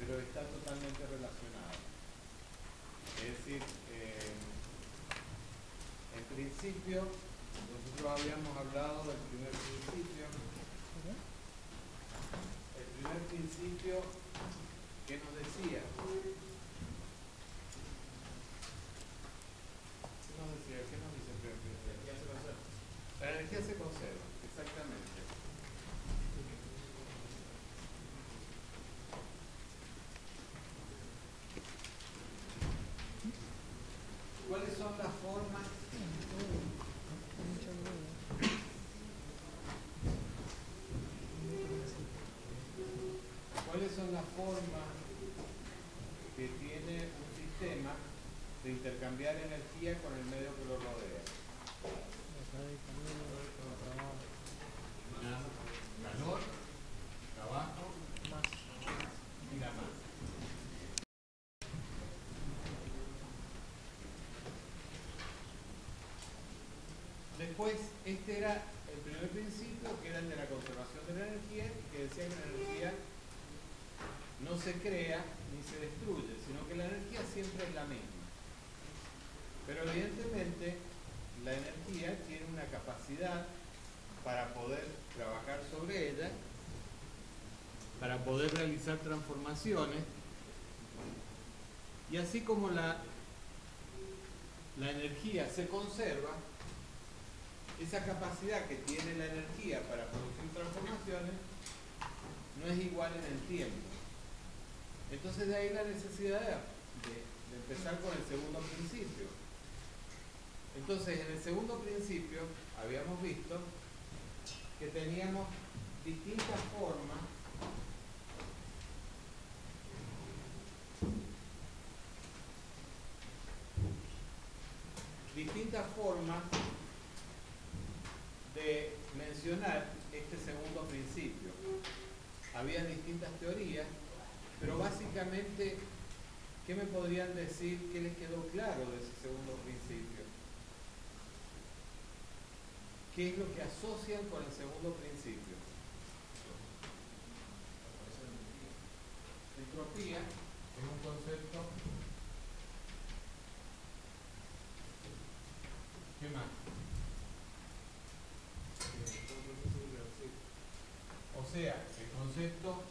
pero está totalmente relacionado. Es decir, en principio, nosotros habíamos hablado del primer principio. El primer principio, ¿qué nos decía? ¿Qué nos dice el primer principio? La energía se conserva, exactamente. ¿Cuáles son las formas? ¿Cuáles son las formas que tiene un sistema de intercambiar energía con el medio que lo rodea? Calor, trabajo y la masa. Después, este era el primer principio, que era el de la conservación de la energía, que decía que la energía no se crea ni se destruye, sino que la energía siempre es la misma. Pero evidentemente la energía tiene una capacidad para poder trabajar sobre ella, para poder realizar transformaciones, y así como la energía se conserva, esa capacidad que tiene la energía para producir transformaciones no es igual en el tiempo. Entonces de ahí la necesidad de empezar con el segundo principio. Entonces en el segundo principio habíamos visto que teníamos distintas formas de mencionar este segundo principio. Había distintas teorías, pero básicamente, ¿qué me podrían decir? ¿Qué les quedó claro de ese segundo principio? ¿Qué es lo que asocian con el segundo principio? Entropía es un concepto. ¿Qué más? O sea, el concepto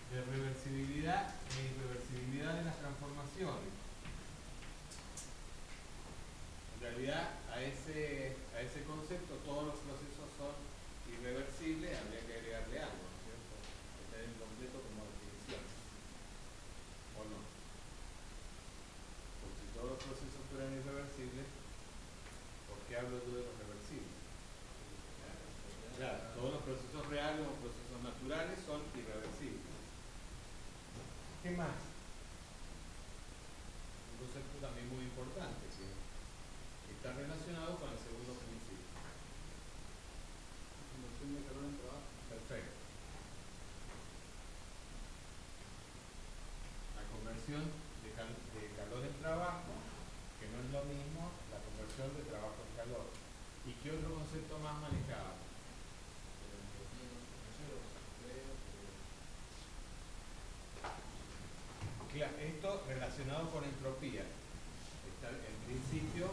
de reversibilidad e irreversibilidad de las transformaciones. En realidad, a ese concepto todos los procesos son irreversibles, habría que agregarle algo, ¿no es cierto? Está incompleto como definición. ¿O no? Porque si todos los procesos fueran irreversibles, ¿por qué hablo yo de los reversibles? Claro, todos los procesos reales o procesos naturales son irreversibles. ¿Qué más? Un concepto también muy importante que está relacionado con el segundo principio. Conversión de calor en trabajo. Perfecto. La conversión de calor en trabajo, que no es lo mismo la conversión de trabajo en calor. ¿Y qué otro concepto más manejaba? Claro, esto relacionado con entropía. En principio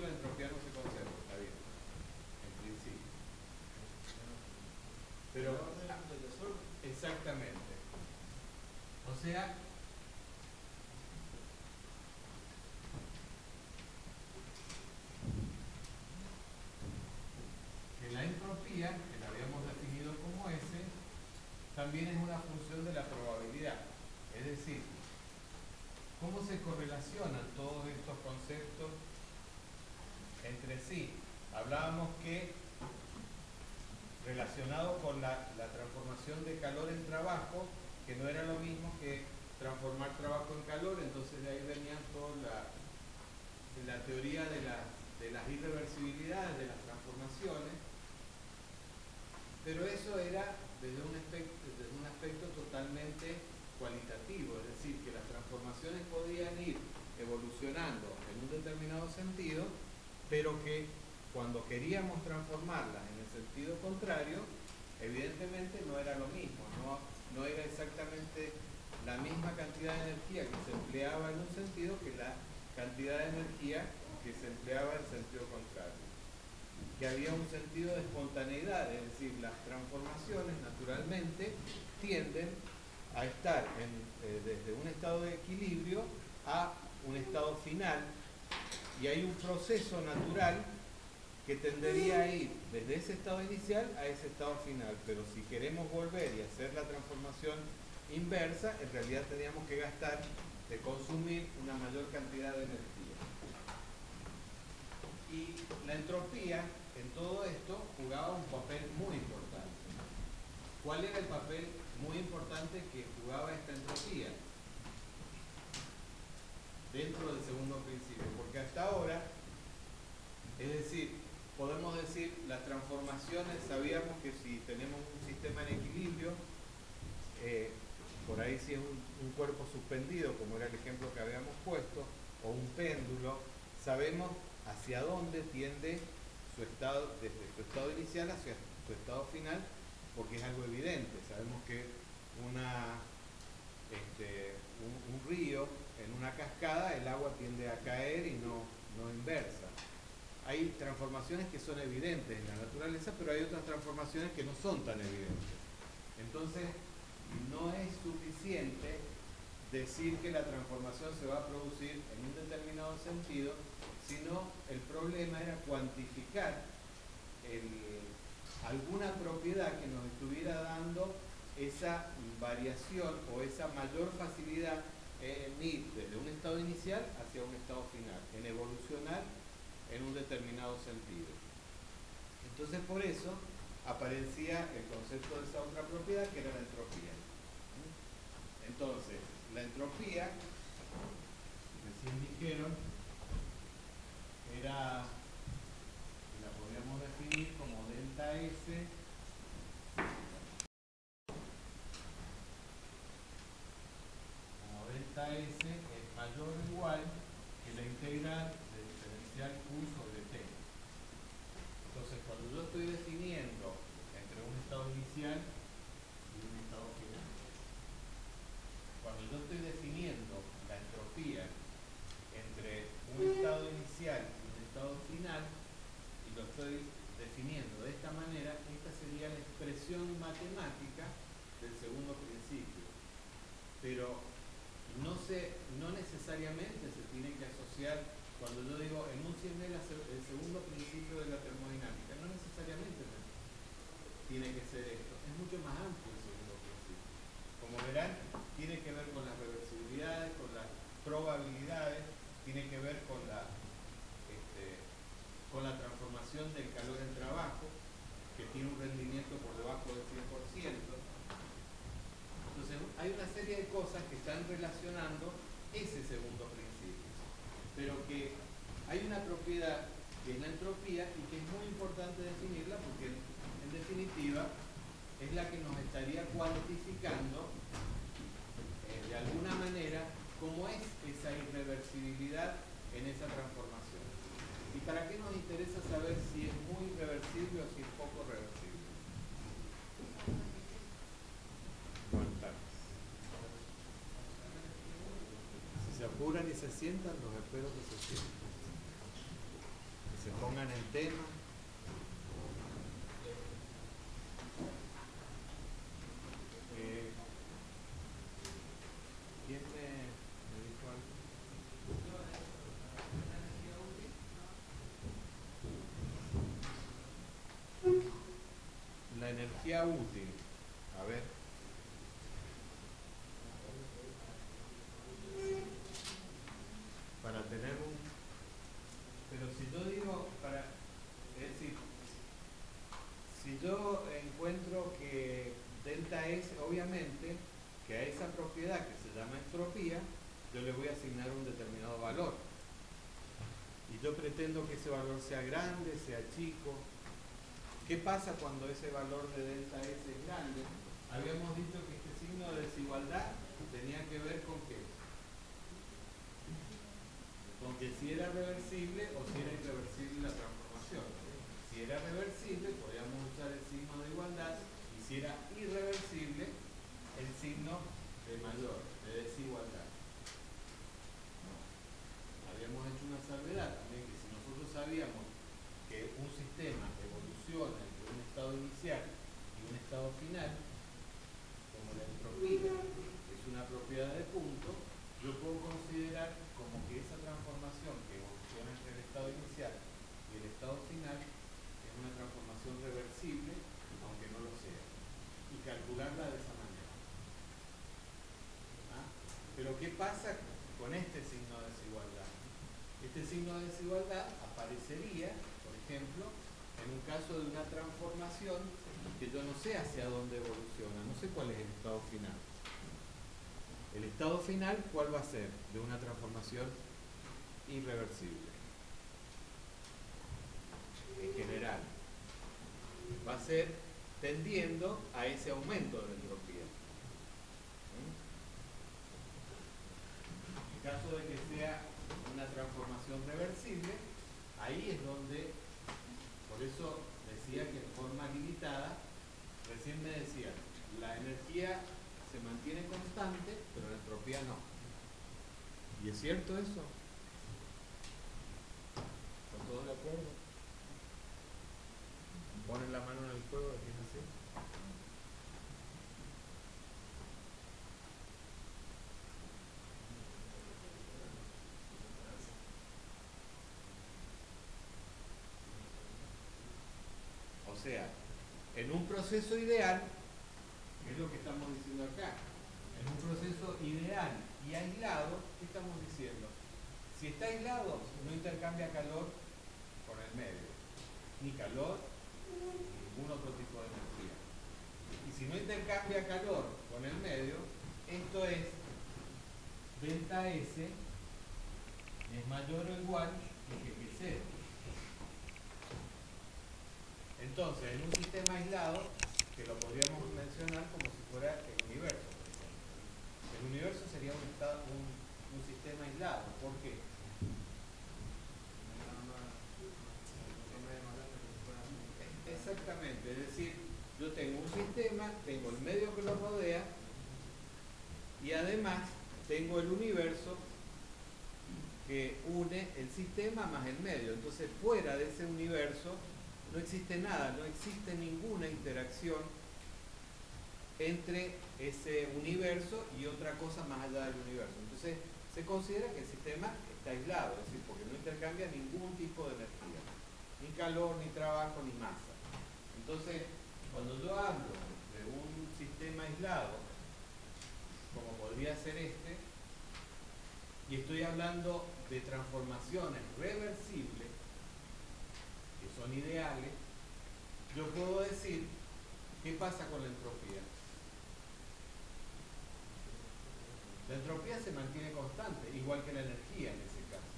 la entropía no se conserva, está bien. En principio. Pero exactamente. O sea, que la entropía, que la habíamos definido como S, también es una función de la probabilidad. Es decir, ¿cómo se correlacionan todos estos conceptos entre sí? Hablábamos que relacionado con la transformación de calor en trabajo, que no era lo mismo que transformar trabajo en calor, entonces de ahí venían toda la teoría de las irreversibilidades de las transformaciones, pero eso era desde un aspecto totalmente cualitativo, es decir, que las transformaciones podían ir evolucionando en un determinado sentido, pero que cuando queríamos transformarlas en el sentido contrario, evidentemente no era lo mismo, no era exactamente la misma cantidad de energía que se empleaba en un sentido que la cantidad de energía que se empleaba en sentido contrario. Que había un sentido de espontaneidad, es decir, las transformaciones naturalmente tienden a estar desde un estado de equilibrio a un estado final, y hay un proceso natural que tendería a ir desde ese estado inicial a ese estado final, pero si queremos volver y hacer la transformación inversa, en realidad tendríamos que gastar, de consumir una mayor cantidad de energía. Y la entropía en todo esto jugaba un papel muy importante. ¿Cuál era el papel muy importante que jugaba esta entropía dentro del segundo principio? Porque hasta ahora, es decir, podemos decir, las transformaciones, sabíamos que si tenemos un sistema en equilibrio, por ahí si es un cuerpo suspendido, como era el ejemplo que habíamos puesto, o un péndulo, sabemos hacia dónde tiende su estado, desde su estado inicial hacia su estado final, porque es algo evidente. Sabemos que un río en una cascada, el agua tiende a caer y no inversa. Hay transformaciones que son evidentes en la naturaleza, pero hay otras transformaciones que no son tan evidentes. Entonces, no es suficiente decir que la transformación se va a producir en un determinado sentido, sino el problema era cuantificar alguna propiedad que nos estuviera dando esa variación o esa mayor facilidad en ir desde un estado inicial hacia un estado final, en evolucionar en un determinado sentido. Entonces, por eso aparecía el concepto de esa otra propiedad, que era la entropía. Entonces, la entropía, recién dijeron, la podríamos definir como delta S es mayor o igual que la integral del diferencial Q sobre T. Entonces, cuando yo estoy definiendo entre un estado inicial y un estado final, cuando yo estoy definiendo la entropía entre un estado inicial y un estado final, y lo estoy definiendo de esta manera, esta sería la expresión matemática del segundo principio. Pero no necesariamente se tiene que asociar, cuando yo digo enúncienme el segundo principio de la termodinámica, no necesariamente tiene que ser esto, es mucho más amplio el segundo principio. Como verán, tiene que ver con las reversibilidades, con las probabilidades, tiene que ver con la transformación del calor en trabajo, que tiene un rendimiento por debajo del 100%. Entonces, hay una serie de cosas que están relacionando ese segundo principio, pero que hay una propiedad que es la entropía y que es muy importante definirla porque, en definitiva, es la que nos estaría cuantificando de alguna manera cómo es esa irreversibilidad en esa transformación. ¿Y para qué nos interesa saber si es muy reversible o si es poco reversible? Buenas tardes. Si se apuran y se sientan, los espero que se sientan. Que se pongan en tema. ¿Quién me dijo algo? La energía útil. A ver. Para tener un... Pero si yo digo, es decir, si yo encuentro que delta S, obviamente, que a esa propiedad que se llama entropía, yo le voy a asignar un determinado valor. Y yo pretendo que ese valor sea grande, sea chico. ¿Qué pasa cuando ese valor de delta S es grande? Habíamos dicho que este signo de desigualdad tenía que ver con qué. Con que si era reversible o si era irreversible la transformación. Si era reversible, podríamos usar el signo de igualdad, y si era irreversible, el signo de mayor. calcularla de esa manera. ¿Ah? Pero ¿qué pasa con este signo de desigualdad? Este signo de desigualdad aparecería, por ejemplo, en un caso de una transformación que yo no sé hacia dónde evoluciona, no sé cuál es el estado final. El estado final, ¿cuál va a ser? De una transformación irreversible. En general, va a ser tendiendo a ese aumento de la entropía. En caso de que sea una transformación reversible, ahí es donde, por eso decía que en forma limitada, recién me decía, la energía se mantiene constante, pero la entropía no. ¿Y es cierto eso? ¿Están todos de acuerdo? ¿Ponen la mano en el fuego de que es así? O sea, en un proceso ideal, que es lo que estamos diciendo acá, en un proceso ideal y aislado, ¿qué estamos diciendo? Si está aislado, no intercambia calor con el medio, ni calor, ni ningún otro tipo de energía. Y si no intercambia calor con el medio, esto es delta S es mayor o igual que G0. Entonces, en un sistema aislado, que lo podríamos mencionar como si fuera el universo, por ejemplo. El universo sería un sistema aislado. ¿Por qué? Exactamente, es decir, yo tengo un sistema, tengo el medio que lo rodea y además tengo el universo que une el sistema más el medio. Entonces, fuera de ese universo no existe nada, no existe ninguna interacción entre ese universo y otra cosa más allá del universo. Entonces, se considera que el sistema está aislado, es decir, porque no intercambia ningún tipo de energía, ni calor, ni trabajo, ni masa. Entonces, cuando yo hablo de un sistema aislado, como podría ser este, y estoy hablando de transformaciones reversibles, que son ideales, yo puedo decir, ¿qué pasa con la entropía? La entropía se mantiene constante, igual que la energía en ese caso.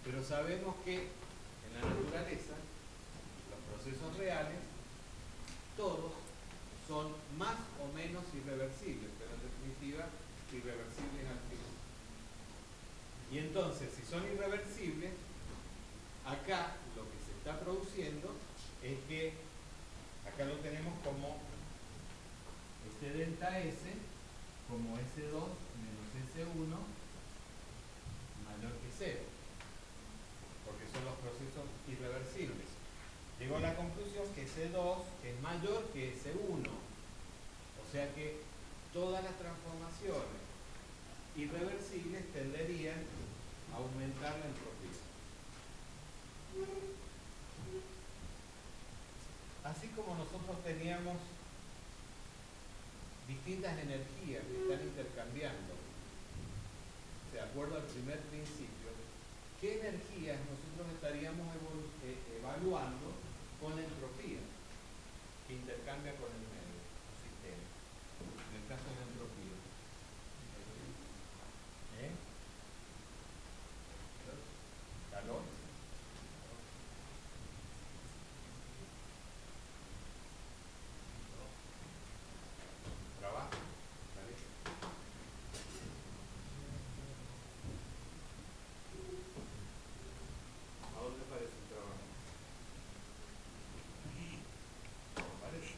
Pero sabemos que en la naturaleza, los procesos reales, todos son más o menos irreversibles, pero en definitiva irreversibles al fin. Y entonces, si son irreversibles, acá lo que se está produciendo es que, acá lo tenemos como este delta S, como S2 menos S1 mayor que 0, porque son los procesos irreversibles. Llego a la conclusión que S2 es mayor que S1, o sea que todas las transformaciones irreversibles tenderían a aumentar la entropía. Así como nosotros teníamos distintas energías que están intercambiando, de acuerdo al primer principio, ¿qué energías nosotros estaríamos evaluando con entropía que intercambia con el medio, un sistema? En el caso de la entropía. ¿Calor? ¿Trabajo? ¿Vale? ¿A dónde parece el trabajo? ¿Parece?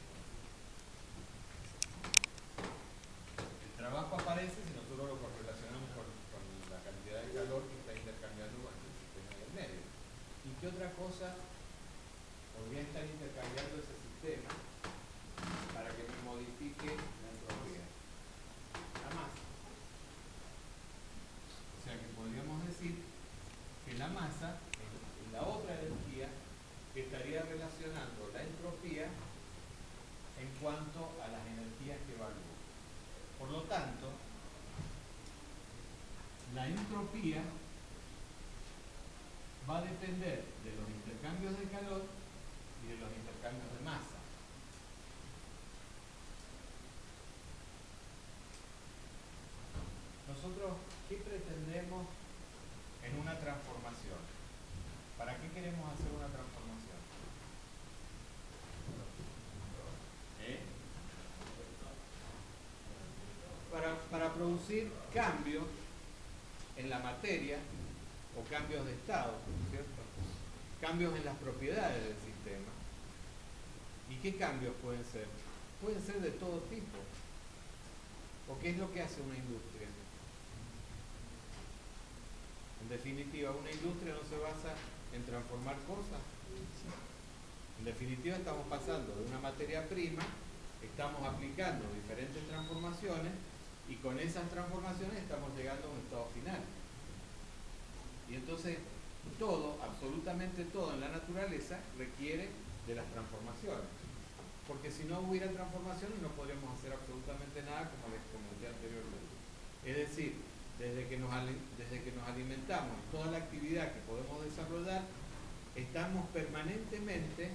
El trabajo aparece si nosotros lo correlacionamos con la cantidad de calor que está intercambiando con el sistema del medio. ¿Y qué otra cosa podría estar intercambiando ese sistema para que me modifique la entropía? La masa. O sea que podríamos decir que la masa es la otra energía que estaría relacionando la entropía en cuanto a las energías que evalúo. Por lo tanto, la entropía va a depender de los intercambios de calor y de los intercambios de masa. Nosotros, ¿qué pretendemos en una transformación? ¿Para qué queremos hacer una transformación? Para producir cambios en la materia o cambios de estado, ¿cierto? Cambios en las propiedades del sistema. ¿Y qué cambios pueden ser? Pueden ser de todo tipo. ¿O qué es lo que hace una industria? En definitiva, una industria no se basa en transformar cosas. En definitiva, estamos pasando de una materia prima, estamos aplicando diferentes transformaciones y con esas transformaciones estamos llegando a un estado final. Y entonces, todo, absolutamente todo en la naturaleza requiere de las transformaciones. Porque si no hubiera transformaciones no podríamos hacer absolutamente nada, como les comenté anteriormente. Es decir, desde que nos alimentamos, toda la actividad que podemos desarrollar, estamos permanentemente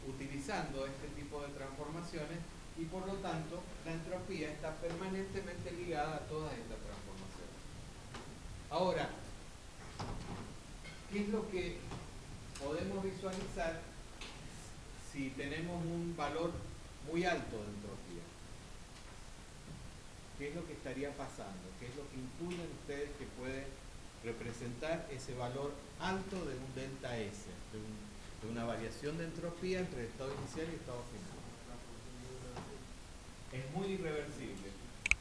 utilizando este tipo de transformaciones y por lo tanto la entropía está permanentemente ligada a todas estas transformaciones. Ahora, ¿qué es lo que podemos visualizar si tenemos un valor muy alto de entropía? ¿Qué es lo que estaría pasando? ¿Qué es lo que intuyen ustedes que puede representar ese valor alto de un delta S, de una variación de entropía entre el estado inicial y el estado final? Es muy irreversible.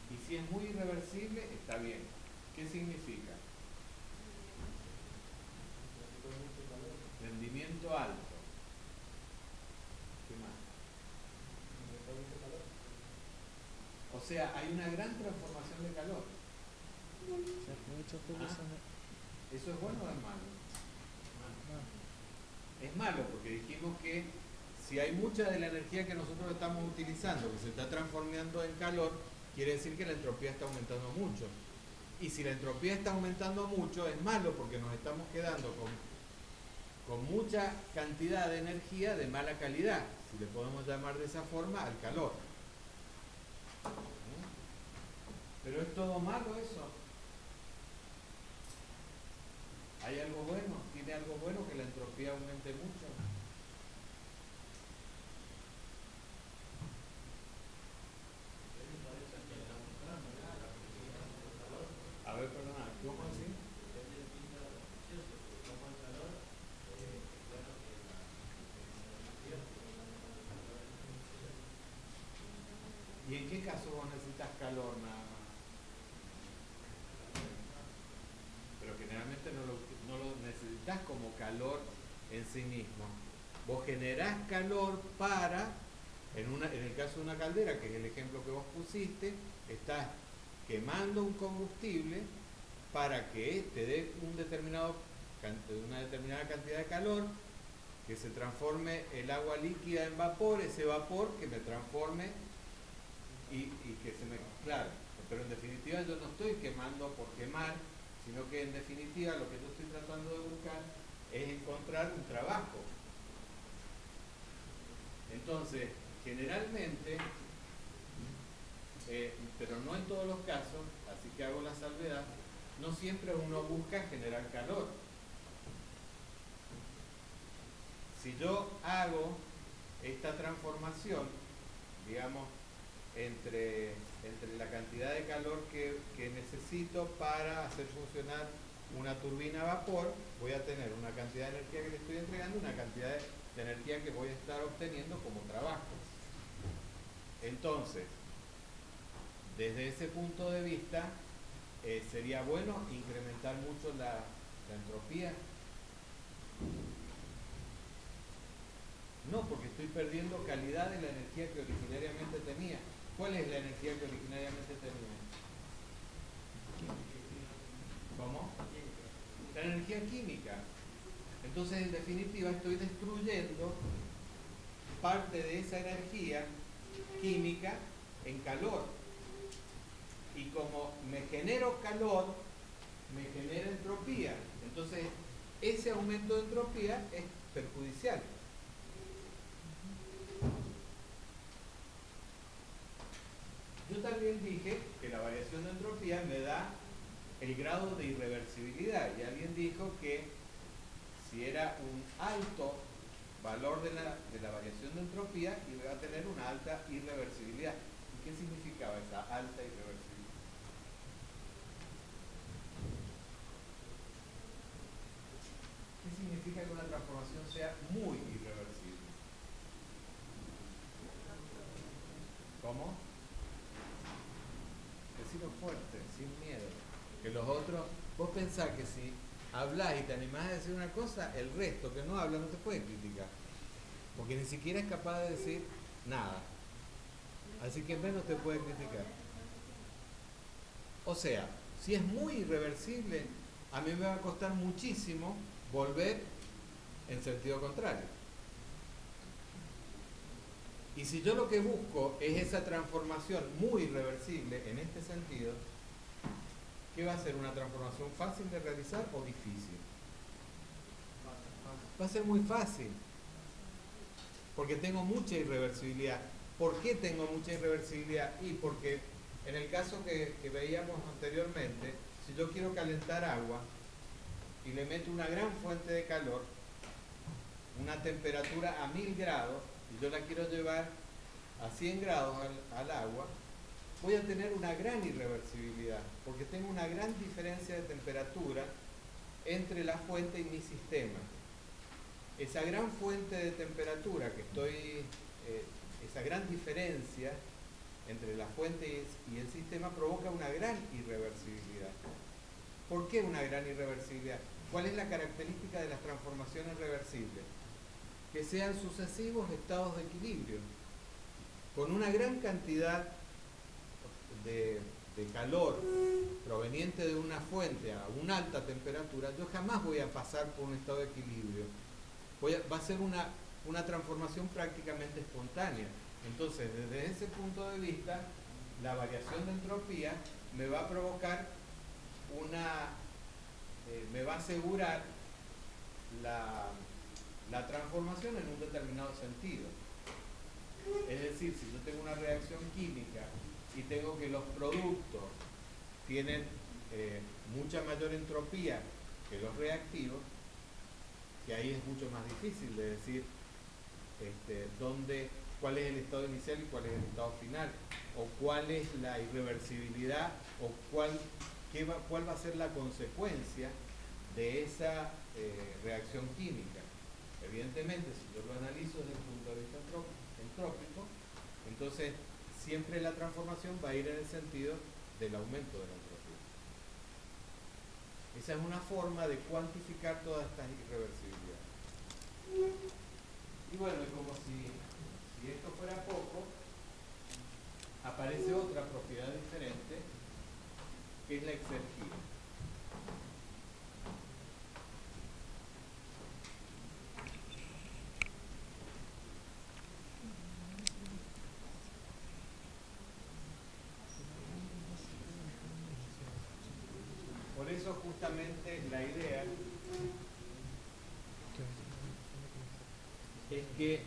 Y si es muy irreversible, está bien. ¿Qué significa? Rendimiento alto. ¿Qué más? O sea, hay una gran transformación de calor. ¿Eso es bueno o es malo? Es malo porque dijimos que si hay mucha de la energía que nosotros estamos utilizando que se está transformando en calor, quiere decir que la entropía está aumentando mucho. Y si la entropía está aumentando mucho, es malo porque nos estamos quedando con mucha cantidad de energía de mala calidad, si le podemos llamar de esa forma, al calor. ¿Pero es todo malo eso? ¿Hay algo bueno? ¿Tiene algo bueno que la entropía aumente mucho? A ver, perdona, ¿cómo así? ¿Y en qué caso vos necesitas calor nada más? Pero generalmente no lo necesitas como calor en sí mismo. Vos generás calor para, en el caso de una caldera, que es el ejemplo que vos pusiste, estás quemando un combustible para que te dé una determinada cantidad de calor, que se transforme el agua líquida en vapor, ese vapor que me transforme y que se me... Claro, pero en definitiva yo no estoy quemando por quemar, sino que en definitiva lo que yo estoy tratando de buscar es encontrar un trabajo. Entonces, generalmente, pero no en todos los casos, así que hago la salvedad, no siempre uno busca generar calor. Si yo hago esta transformación, digamos, entre la cantidad de calor que necesito para hacer funcionar una turbina a vapor, voy a tener una cantidad de energía que le estoy entregando, una cantidad de energía que voy a estar obteniendo como trabajo. Entonces, desde ese punto de vista, sería bueno incrementar mucho la entropía. No, porque estoy perdiendo calidad de la energía que originariamente tenía. ¿Cuál es la energía que originariamente tenía? ¿Cómo? La energía química. Entonces, en definitiva, estoy destruyendo parte de esa energía química en calor. Y como me genero calor, me genera entropía. Entonces, ese aumento de entropía es perjudicial. Yo también dije que la variación de entropía me da el grado de irreversibilidad. Y alguien dijo que si era un alto valor de la variación de entropía, iba a tener una alta irreversibilidad. ¿Y qué significaba esa alta irreversibilidad? ¿Qué significa que una transformación sea muy irreversible? ¿Cómo? Decirlo fuerte, sin miedo. Que los otros, vos pensás que si hablás y te animás a decir una cosa, el resto que no habla no te puede criticar. Porque ni siquiera es capaz de decir nada. Así que menos te puede criticar. O sea, si es muy irreversible, a mí me va a costar muchísimo volver en sentido contrario. Y si yo lo que busco es esa transformación muy irreversible en este sentido, ¿qué va a ser? ¿Una transformación fácil de realizar o difícil? Va a ser muy fácil, porque tengo mucha irreversibilidad. ¿Por qué tengo mucha irreversibilidad? Y porque en el caso que veíamos anteriormente, si yo quiero calentar agua y le meto una gran fuente de calor, una temperatura a 1000 grados, y yo la quiero llevar a 100 grados al agua, voy a tener una gran irreversibilidad, porque tengo una gran diferencia de temperatura entre la fuente y mi sistema. Esa gran fuente de temperatura esa gran diferencia entre la fuente y el sistema provoca una gran irreversibilidad. ¿Por qué una gran irreversibilidad? ¿Cuál es la característica de las transformaciones reversibles? Que sean sucesivos estados de equilibrio. Con una gran cantidad de calor proveniente de una fuente a una alta temperatura, yo jamás voy a pasar por un estado de equilibrio. Va a ser una transformación prácticamente espontánea. Entonces, desde ese punto de vista, la variación de entropía me va a provocar me va a asegurar la transformación en un determinado sentido. Es decir, si yo tengo una reacción química y tengo que los productos tienen mucha mayor entropía que los reactivos, que ahí es mucho más difícil de decir cuál es el estado inicial y cuál es el estado final, o cuál es la irreversibilidad, o cuál va a ser la consecuencia de esa reacción química. Evidentemente, si yo lo analizo desde el punto de vista entrópico, entonces siempre la transformación va a ir en el sentido del aumento de la entropía. Esa es una forma de cuantificar todas estas irreversibilidades. Y bueno, como si esto fuera poco, aparece otra propiedad diferente, que es la exergía. Por eso justamente la idea es que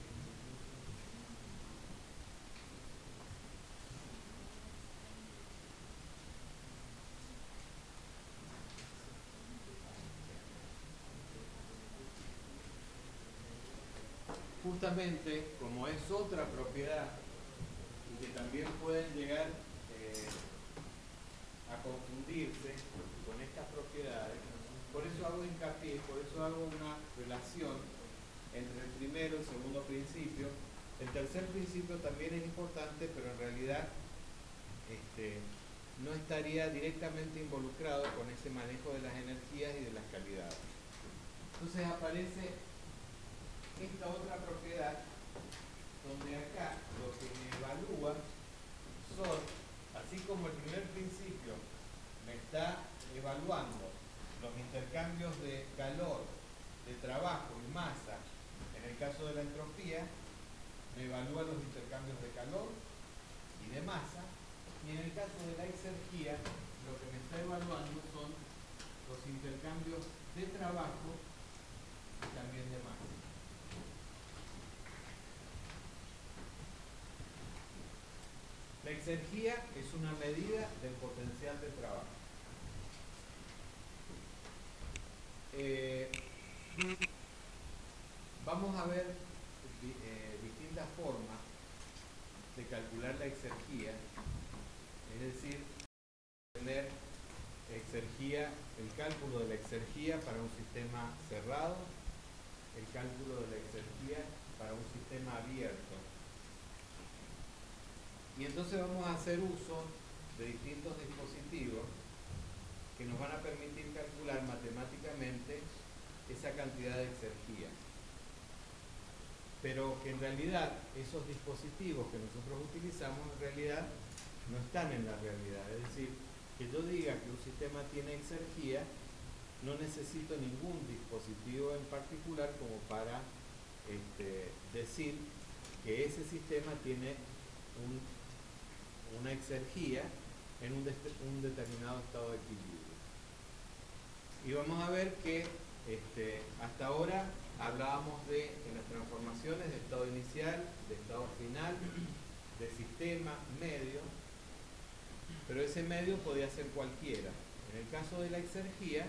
justamente como es otra propiedad y que también pueden llegar a confundirse con estas propiedades, por eso hago hincapié, por eso hago una relación entre el primero y el segundo principio. El tercer principio también es importante, pero en realidad no estaría directamente involucrado con ese manejo de las energías y de las calidades. Entonces aparece esta otra propiedad, donde acá lo que me evalúa son, así como el primer principio me está evaluando los intercambios de calor, de trabajo y masa, en el caso de la entropía, me evalúa los intercambios de calor y de masa, y en el caso de la exergía, lo que me está evaluando son los intercambios de trabajo y también de masa. La exergía es una medida del potencial de trabajo. Vamos a ver distintas formas de calcular la exergía, es decir, tener exergía, el cálculo de la exergía para un sistema cerrado, el cálculo de la exergía para un sistema abierto. Y entonces vamos a hacer uso de distintos dispositivos que nos van a permitir calcular matemáticamente esa cantidad de exergía. Pero que en realidad esos dispositivos que nosotros utilizamos en realidad no están en la realidad. Es decir, que yo diga que un sistema tiene exergía, no necesito ningún dispositivo en particular como para decir que ese sistema tiene una exergía en un determinado estado de equilibrio. Y vamos a ver que hasta ahora hablábamos de las transformaciones de estado inicial, de estado final, de sistema, medio, pero ese medio podía ser cualquiera. En el caso de la exergía,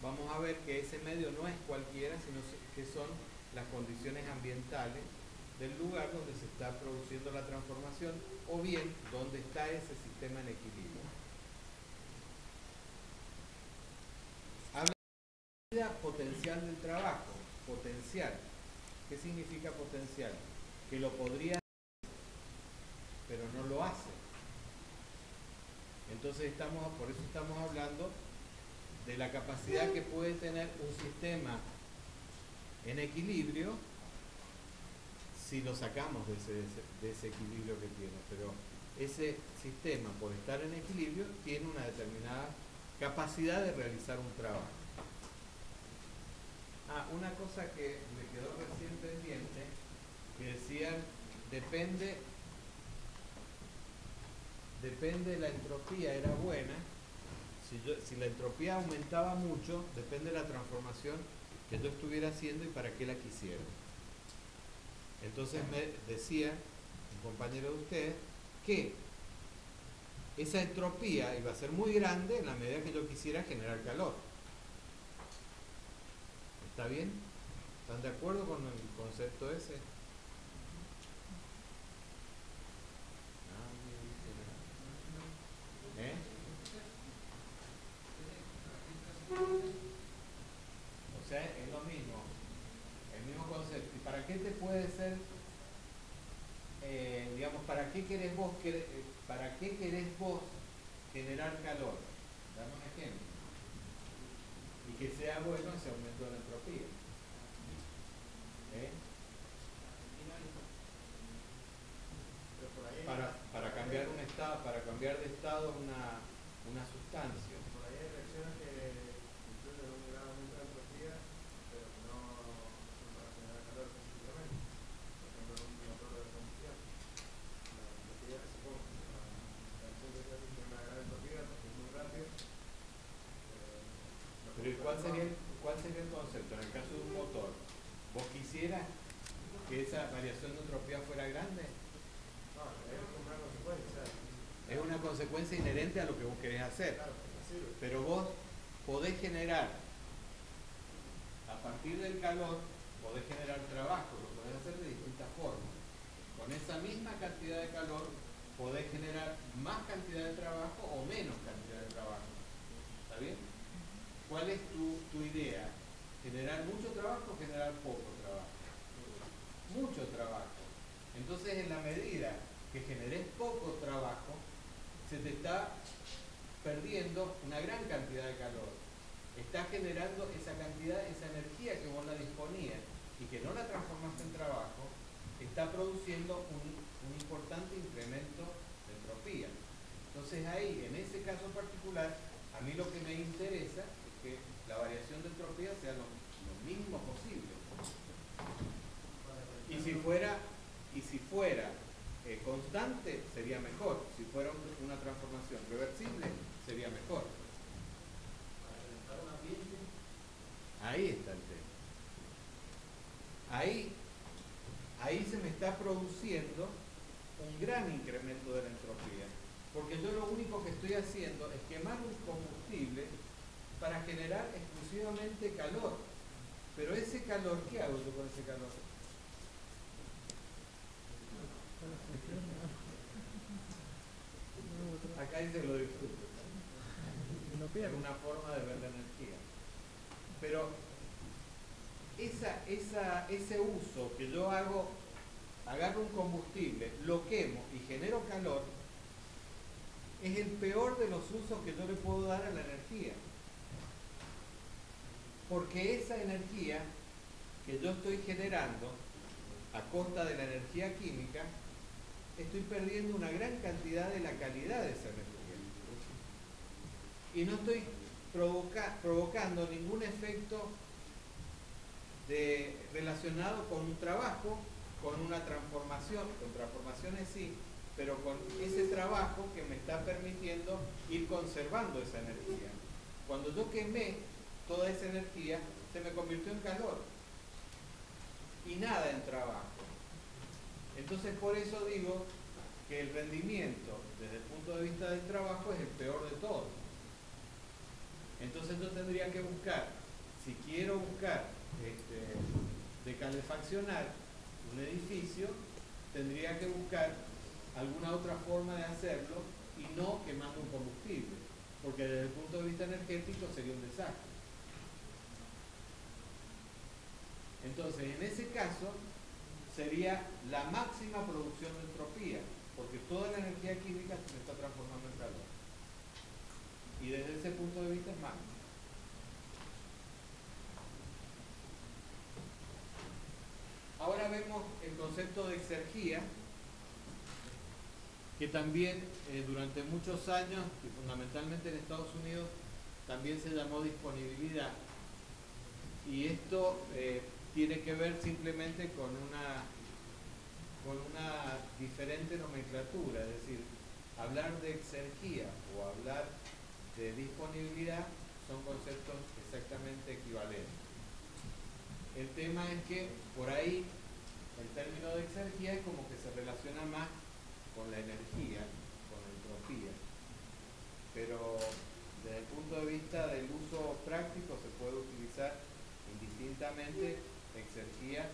vamos a ver que ese medio no es cualquiera, sino que son las condiciones ambientales del lugar donde se está produciendo la transformación o bien donde está ese sistema en equilibrio. Habla de medida potencial del trabajo. Potencial. ¿Qué significa potencial? Que lo podría hacer, pero no lo hace. Entonces por eso estamos hablando de la capacidad que puede tener un sistema en equilibrio si lo sacamos de ese equilibrio que tiene. Pero ese sistema, por estar en equilibrio, tiene una determinada capacidad de realizar un trabajo. Una cosa que me quedó recién pendiente, que decían, depende de la entropía, era buena. Si la entropía aumentaba mucho, depende de la transformación que yo estuviera haciendo y para qué la quisiera. Entonces me decía un compañero de ustedes que esa entropía iba a ser muy grande en la medida que yo quisiera generar calor. ¿Está bien? ¿Están de acuerdo con el concepto ese? ¿Eh? O sea, es lo mismo, el mismo concepto. ¿Y para qué te puede ser, digamos, para qué querés vos generar calor? Dame un ejemplo. Y que sea bueno ese aumento de la entropía. Para cambiar un estado, para cambiar de estado una sustancia. Por ahí hay reacciones que incluyen un gran aumento de entropía, pero que no son para generar calor específicamente. Por ejemplo, en un motor de combustión, la entropía, supongo, la reacción que se hace tiene una gran entropía porque es muy rápido. Pero ¿y cuál sería el concepto? En el caso de un motor, ¿vos quisieras que esa variación de entropía fuera grande? No, es una consecuencia. Es una consecuencia inherente a lo que vos querés hacer. Claro, pero vos podés generar, a partir del calor, podés generar trabajo, lo podés hacer de distintas formas. Con esa misma cantidad de calor, podés generar más cantidad de trabajo o menos cantidad de trabajo. ¿Está bien? ¿Cuál es tu idea? ¿Generar mucho trabajo o generar poco trabajo? Mucho trabajo. Entonces, en la medida que generes poco trabajo, se te está perdiendo una gran cantidad de calor. Estás generando esa cantidad, esa energía que vos la disponías y que no la transformaste en trabajo, está produciendo un importante incremento de entropía. Entonces ahí, en ese caso particular, a mí lo que me interesa es que la variación de entropía sea lo mínimo posible. Y si fuera Y si fuera constante, sería mejor. Si fuera una transformación reversible, sería mejor. Para calentar un ambiente. Ahí está el tema. Ahí se me está produciendo un gran incremento de la entropía. Porque yo lo único que estoy haciendo es quemar un combustible para generar exclusivamente calor. Pero ese calor, ¿qué hago yo con ese calor? Acá dice lo disfruto. Es una forma de ver la energía. Pero ese uso que yo hago, agarro un combustible, lo quemo y genero calor, es el peor de los usos que yo le puedo dar a la energía. Porque esa energía que yo estoy generando a costa de la energía química, estoy perdiendo una gran cantidad de la calidad de esa energía. Y no estoy provocando ningún efecto relacionado con un trabajo, con una transformación, con transformaciones sí, pero con ese trabajo que me está permitiendo ir conservando esa energía. Cuando yo quemé toda esa energía, se me convirtió en calor y nada en trabajo. Entonces por eso digo que el rendimiento desde el punto de vista del trabajo es el peor de todos. Entonces yo tendría que buscar, si quiero buscar de calefaccionar un edificio, tendría que buscar alguna otra forma de hacerlo y no quemando un combustible, porque desde el punto de vista energético sería un desastre. Entonces, en ese caso, sería la máxima producción de entropía, porque toda la energía química se está transformando en calor. Y desde ese punto de vista es máximo. Ahora vemos el concepto de exergía, que también durante muchos años, y fundamentalmente en Estados Unidos, también se llamó disponibilidad. Y esto tiene que ver simplemente con una diferente nomenclatura, es decir, hablar de exergía o hablar de disponibilidad son conceptos exactamente equivalentes. El tema es que por ahí el término de exergía es como que se relaciona más con la energía, con la entropía, pero desde el punto de vista del uso práctico se puede utilizar indistintamente exergía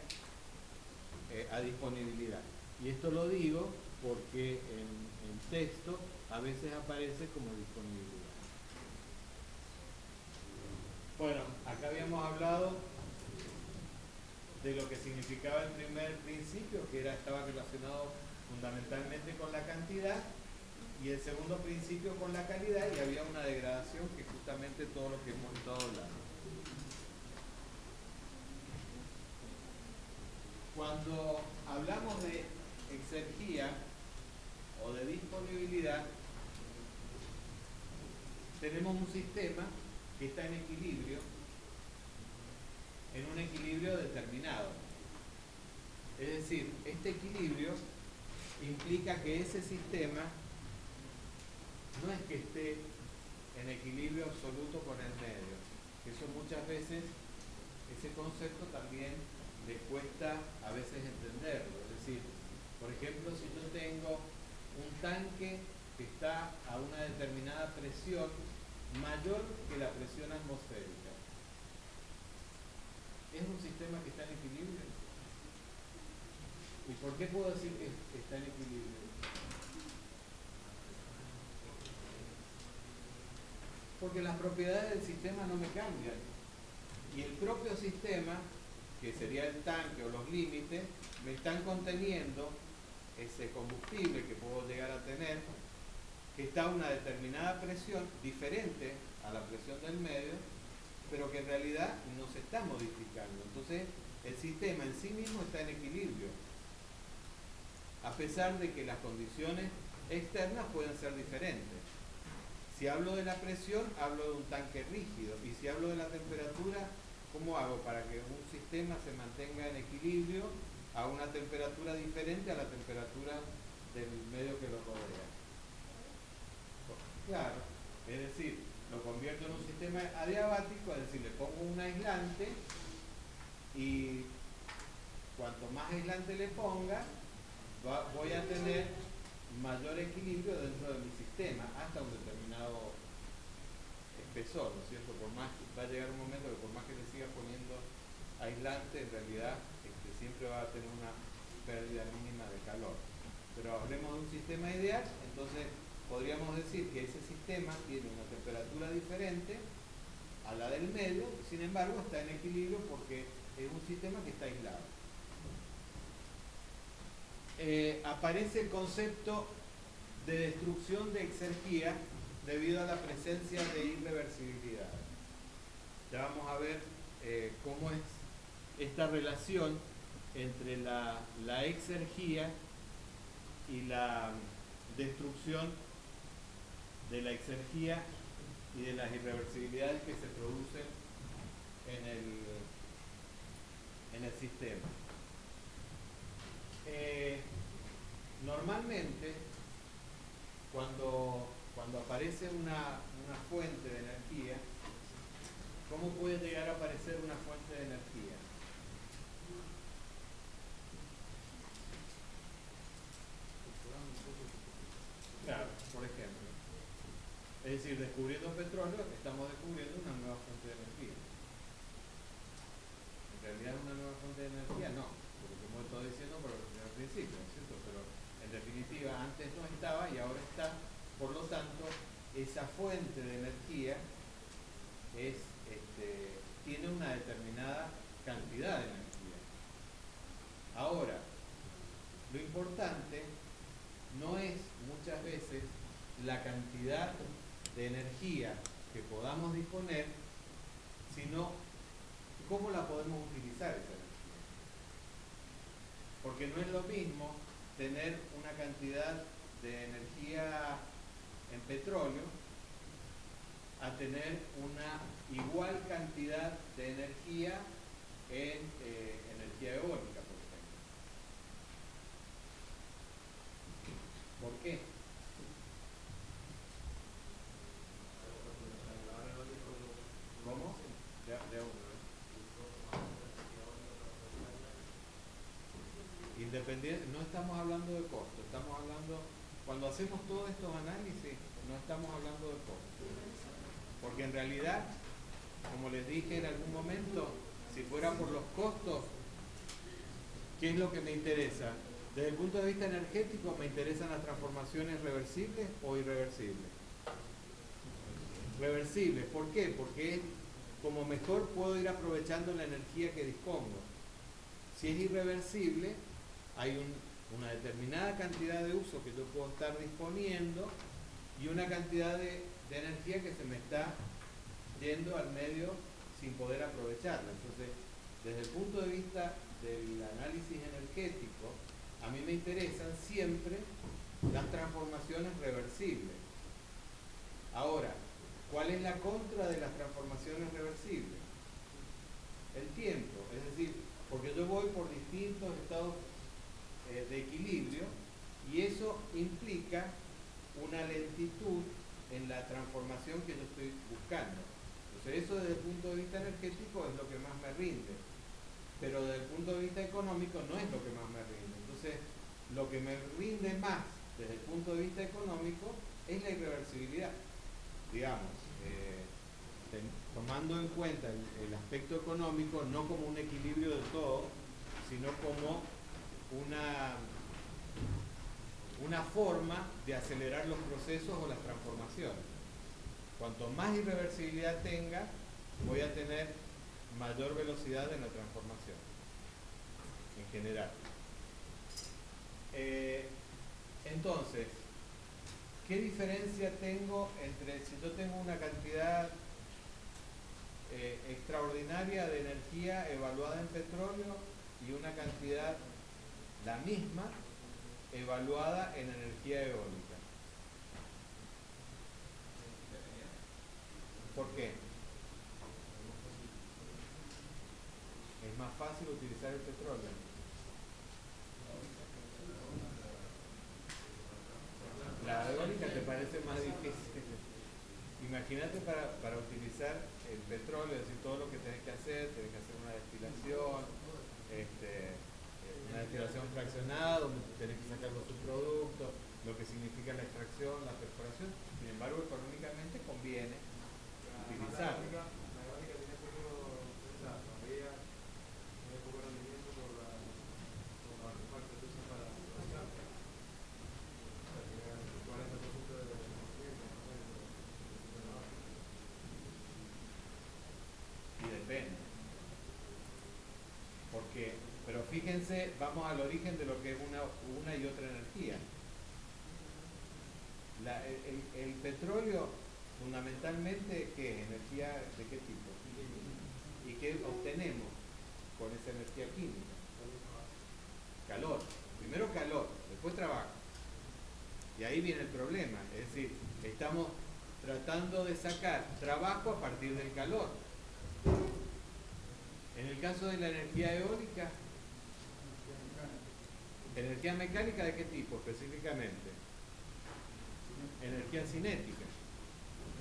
a disponibilidad. Y esto lo digo porque en texto a veces aparece como disponibilidad. Bueno, acá habíamos hablado de lo que significaba el primer principio, que estaba relacionado fundamentalmente con la cantidad, y el segundo principio con la calidad, y había una degradación que justamente todo lo que hemos estado hablando. Cuando hablamos de exergía o de disponibilidad, tenemos un sistema que está en equilibrio, en un equilibrio determinado. Es decir, este equilibrio implica que ese sistema no es que esté en equilibrio absoluto con el medio. Eso muchas veces, ese concepto también le cuesta a veces entenderlo. Es decir, por ejemplo, si yo tengo un tanque que está a una determinada presión mayor que la presión atmosférica, ¿es un sistema que está en equilibrio? ¿Y por qué puedo decir que está en equilibrio? Porque las propiedades del sistema no me cambian. Y el propio sistema, que sería el tanque o los límites, me están conteniendo ese combustible que puedo llegar a tener, que está a una determinada presión diferente a la presión del medio, pero que en realidad no se está modificando. Entonces, el sistema en sí mismo está en equilibrio, a pesar de que las condiciones externas pueden ser diferentes. Si hablo de la presión, hablo de un tanque rígido, y si hablo de la temperatura, ¿cómo hago para que un sistema se mantenga en equilibrio a una temperatura diferente a la temperatura del medio que lo rodea. Claro, es decir, lo convierto en un sistema adiabático, es decir, le pongo un aislante y cuanto más aislante le ponga, voy a tener mayor equilibrio dentro de mi sistema hasta un determinado espesor, ¿no es cierto? Va a llegar un momento que por más que le siga poniendo aislante, en realidad siempre va a tener una pérdida mínima de calor. Pero hablemos de un sistema ideal, entonces podríamos decir que ese sistema tiene una temperatura diferente a la del medio, sin embargo está en equilibrio porque es un sistema que está aislado. Aparece el concepto de destrucción de exergía debido a la presencia de irreversibilidad. Ya vamos a ver cómo es esta relación entre la exergía y la destrucción de la exergía y de las irreversibilidades que se producen en el sistema. Normalmente, cuando aparece una fuente de energía, ¿cómo puede llegar a aparecer una fuente de energía? Claro, por ejemplo. Es decir, descubriendo petróleo, estamos descubriendo una nueva fuente de energía. En realidad una nueva fuente de energía no, porque como he estado diciendo al principio, ¿no es cierto? Pero en definitiva antes no estaba y ahora está, por lo tanto, esa fuente de energía tiene una determinada cantidad de energía. Ahora, lo importante no es muchas veces la cantidad de energía que podamos disponer, sino cómo la podemos utilizar esa energía. Porque no es lo mismo tener una cantidad de energía en petróleo a tener una igual cantidad de energía en energía eólica, por ejemplo. ¿Por qué? ¿Cómo? De uno, Independiente, no estamos hablando de costo, estamos hablando, cuando hacemos todos estos análisis, no estamos hablando de costo. Porque en realidad, como les dije en algún momento, si fuera por los costos, ¿qué es lo que me interesa? Desde el punto de vista energético, me interesan las transformaciones reversibles o irreversibles. Reversibles, ¿por qué? Porque como mejor puedo ir aprovechando la energía que dispongo. Si es irreversible, hay una determinada cantidad de uso que yo puedo estar disponiendo y una cantidad de energía que se me está yendo al medio sin poder aprovecharla. Entonces, desde el punto de vista del análisis energético, a mí me interesan siempre las transformaciones reversibles. Ahora, ¿cuál es la contra de las transformaciones reversibles? El tiempo, es decir, porque yo voy por distintos estados de equilibrio y eso implica una lentitud en la transformación que yo estoy buscando. Entonces eso desde el punto de vista energético es lo que más me rinde, pero desde el punto de vista económico no es lo que más me rinde. Entonces lo que me rinde más desde el punto de vista económico es la irreversibilidad, digamos, tomando en cuenta el aspecto económico no como un equilibrio de todo, sino como una forma de acelerar los procesos o las transformaciones. Cuanto más irreversibilidad tenga, voy a tener mayor velocidad en la transformación, en general. Entonces, ¿qué diferencia tengo entre si yo tengo una cantidad extraordinaria de energía evaluada en petróleo y una cantidad la misma evaluada en energía eólica? ¿Por qué? Es más fácil utilizar el petróleo. parece más difícil. Imagínate para utilizar el petróleo, es decir, todo lo que tenés que hacer una destilación, una destilación fraccionada, donde tenés que sacar los subproductos, lo que significa la extracción, la perforación. Sin embargo, económicamente conviene utilizarlo. La eólica tiene poco, todavía tiene poco rendimiento por los artefactos que usan para la producción. O sea, tiene el 40% de rendimiento, más o menos, Y depende. Pero fíjense, vamos al origen de lo que es una y otra energía. El petróleo, fundamentalmente, ¿qué es? ¿Energía de qué tipo? ¿Y qué obtenemos con esa energía química? Calor. Primero calor, después trabajo. Y ahí viene el problema. Es decir, estamos tratando de sacar trabajo a partir del calor. En el caso de la energía eólica, ¿energía mecánica de qué tipo específicamente? Energía cinética.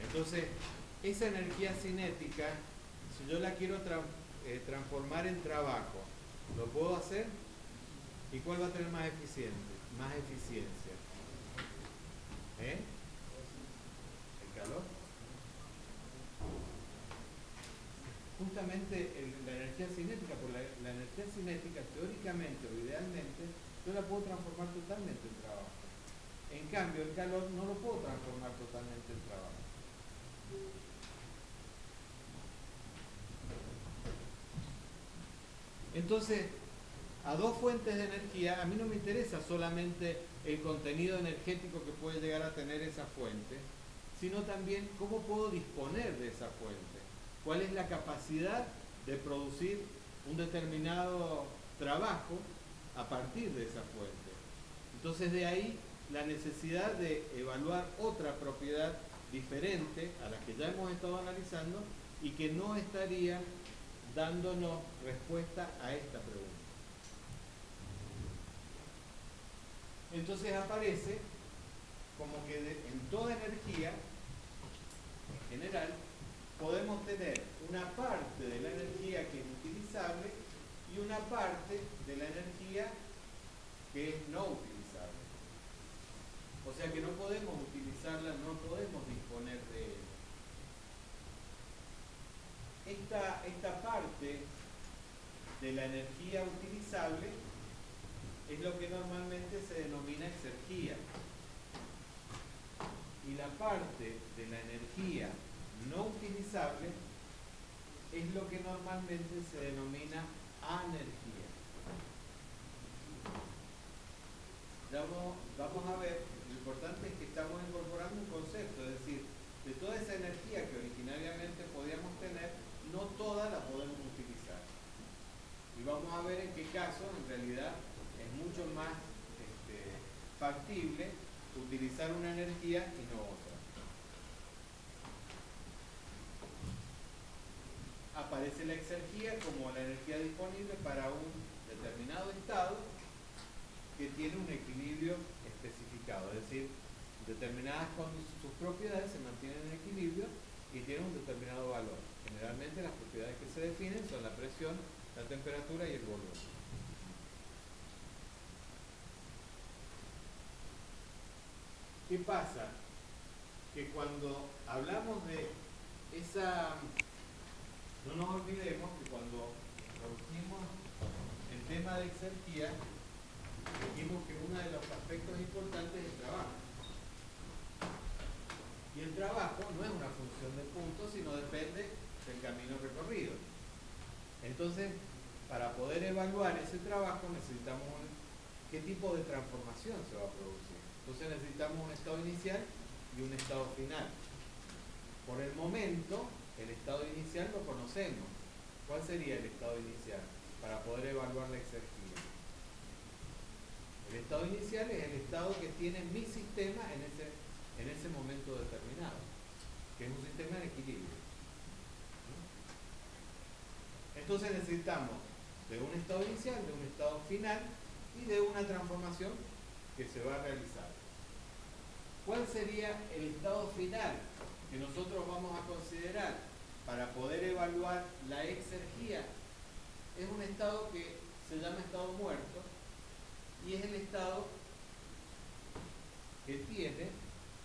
Entonces, esa energía cinética, si yo la quiero transformar en trabajo, ¿lo puedo hacer? ¿Y cuál va a tener más eficiencia? ¿El calor? Justamente la energía cinética, por la energía cinética, teóricamente o idealmente, yo la puedo transformar totalmente en trabajo. En cambio, el calor no lo puedo transformar totalmente en trabajo. Entonces, a dos fuentes de energía, a mí no me interesa solamente el contenido energético que puede llegar a tener esa fuente, sino también cómo puedo disponer de esa fuente. ¿Cuál es la capacidad de producir un determinado trabajo a partir de esa fuente? Entonces, de ahí la necesidad de evaluar otra propiedad diferente a la que ya hemos estado analizando y que no estaría dándonos respuesta a esta pregunta. Entonces aparece como que en toda energía, en general, podemos tener una parte de la energía que es utilizable y una parte de la energía que es no utilizable. O sea que no podemos utilizarla, no podemos disponer de ella. Esta parte de la energía utilizable es lo que normalmente se denomina exergía. Y la parte de la energía no utilizable es lo que normalmente se denomina anergía. Vamos a ver, lo importante es que estamos incorporando un concepto, es decir, de toda esa energía que originariamente podíamos tener, no toda la podemos utilizar. Y vamos a ver en qué casos en realidad es mucho más factible utilizar una energía y no otra. Aparece la exergía como la energía disponible para un determinado estado que tiene un equilibrio especificado, es decir, determinadas con sus propiedades se mantienen en equilibrio y tienen un determinado valor. Generalmente las propiedades que se definen son la presión, la temperatura y el volumen. ¿Qué pasa? Que cuando hablamos de esa... No nos olvidemos que cuando introducimos el tema de exergía, dijimos que uno de los aspectos importantes es el trabajo. Y el trabajo no es una función de puntos, sino depende del camino recorrido. Entonces, para poder evaluar ese trabajo necesitamos qué tipo de transformación se va a producir. Entonces necesitamos un estado inicial y un estado final. Por el momento, el estado inicial lo conocemos. ¿Cuál sería el estado inicial para poder evaluar la exergía? El estado inicial es el estado que tiene mi sistema en ese momento determinado, que es un sistema en equilibrio. Entonces necesitamos de un estado inicial, de un estado final y de una transformación que se va a realizar. ¿Cuál sería el estado final que nosotros vamos a considerar para poder evaluar la exergía? Es un estado que se llama estado muerto y es el estado que tiene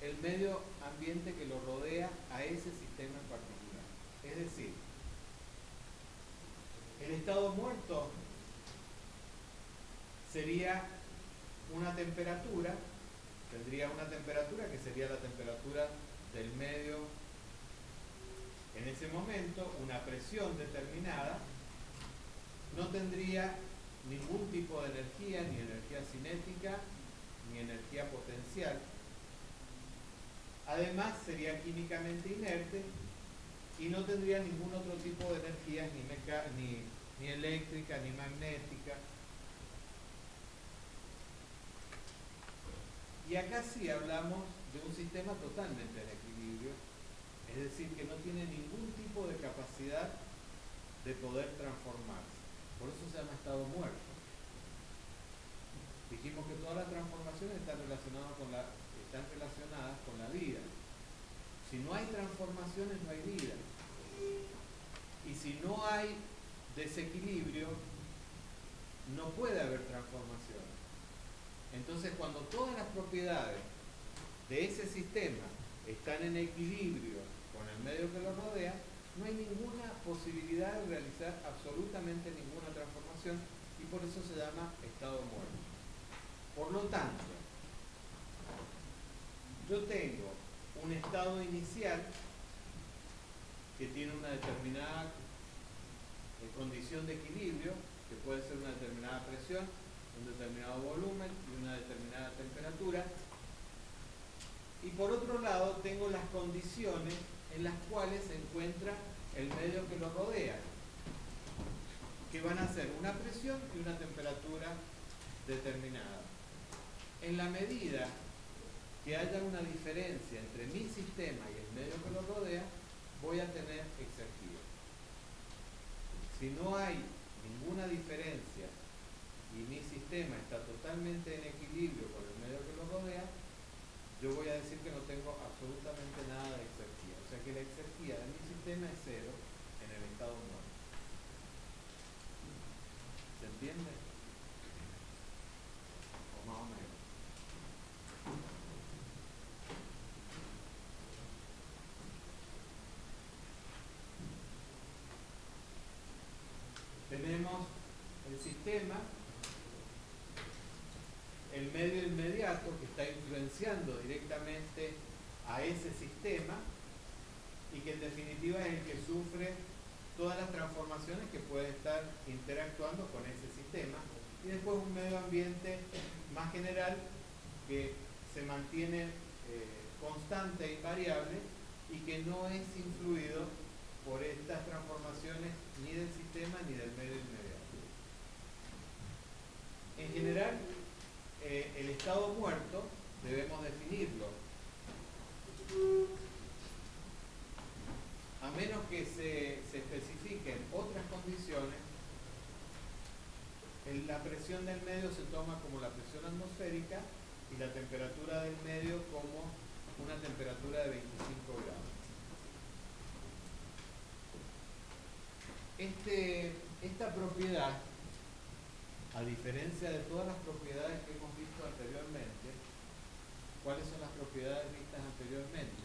el medio ambiente que lo rodea a ese sistema en particular. Es decir, el estado muerto sería una temperatura, tendría una temperatura que sería la temperatura del medio en ese momento, una presión determinada, no tendría ningún tipo de energía, ni energía cinética, ni energía potencial. Además sería químicamente inerte y no tendría ningún otro tipo de energías, ni eléctrica, ni magnética. Y acá sí hablamos de un sistema totalmente en equilibrio, es decir, que no tiene ningún tipo de capacidad de poder transformarse. Por eso se llama estado muerto. Dijimos que todas las transformaciones están relacionadas con la vida. Si no hay transformaciones, no hay vida. Y si no hay desequilibrio, no puede haber transformación. Entonces, cuando todas las propiedades de ese sistema están en equilibrio con el medio que lo rodea, no hay ninguna posibilidad de realizar absolutamente ninguna transformación y por eso se llama estado muerto. Por lo tanto, yo tengo un estado inicial que tiene una determinada condición de equilibrio, que puede ser una determinada presión, un determinado volumen y una determinada temperatura. Y por otro lado tengo las condiciones en las cuales se encuentra el medio que lo rodea, que van a ser una presión y una temperatura determinada. En la medida que haya una diferencia entre mi sistema y el medio que lo rodea, voy a tener exergía. Si no hay ninguna diferencia y mi sistema está totalmente en equilibrio con el medio que lo rodea, yo voy a decir que no tengo absolutamente nada de exergía. O sea que la exergía de mi sistema es cero en el estado muerto. ¿Se entiende? O más o menos. Tenemos el sistema, el medio inmediato que está influenciando directamente a ese sistema y que en definitiva es el que sufre todas las transformaciones que puede estar interactuando con ese sistema, y después un medio ambiente más general que se mantiene constante e invariable y que no es influido por estas transformaciones ni del sistema ni del medio inmediato. En general, el estado muerto debemos definirlo, a menos que se especifiquen otras condiciones. La presión del medio se toma como la presión atmosférica y la temperatura del medio como una temperatura de 25 grados. Esta propiedad, a diferencia de todas las propiedades que hemos visto anteriormente, ¿cuáles son las propiedades vistas anteriormente?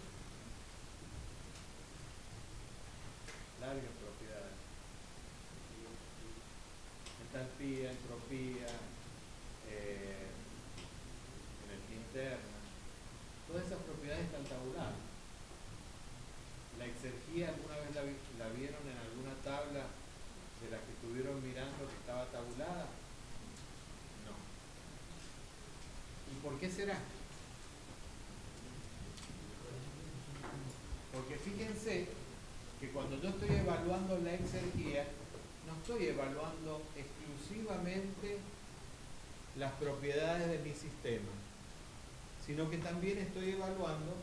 Largas propiedades. Entalpía, entropía, energía interna. Todas esas propiedades están tabuladas. La exergía, ¿alguna vez la vieron en alguna tabla de las que estuvieron mirando que estaba tabulada? No. ¿Y por qué será? Porque fíjense que cuando yo estoy evaluando la exergía, no estoy evaluando exclusivamente las propiedades de mi sistema, sino que también estoy evaluando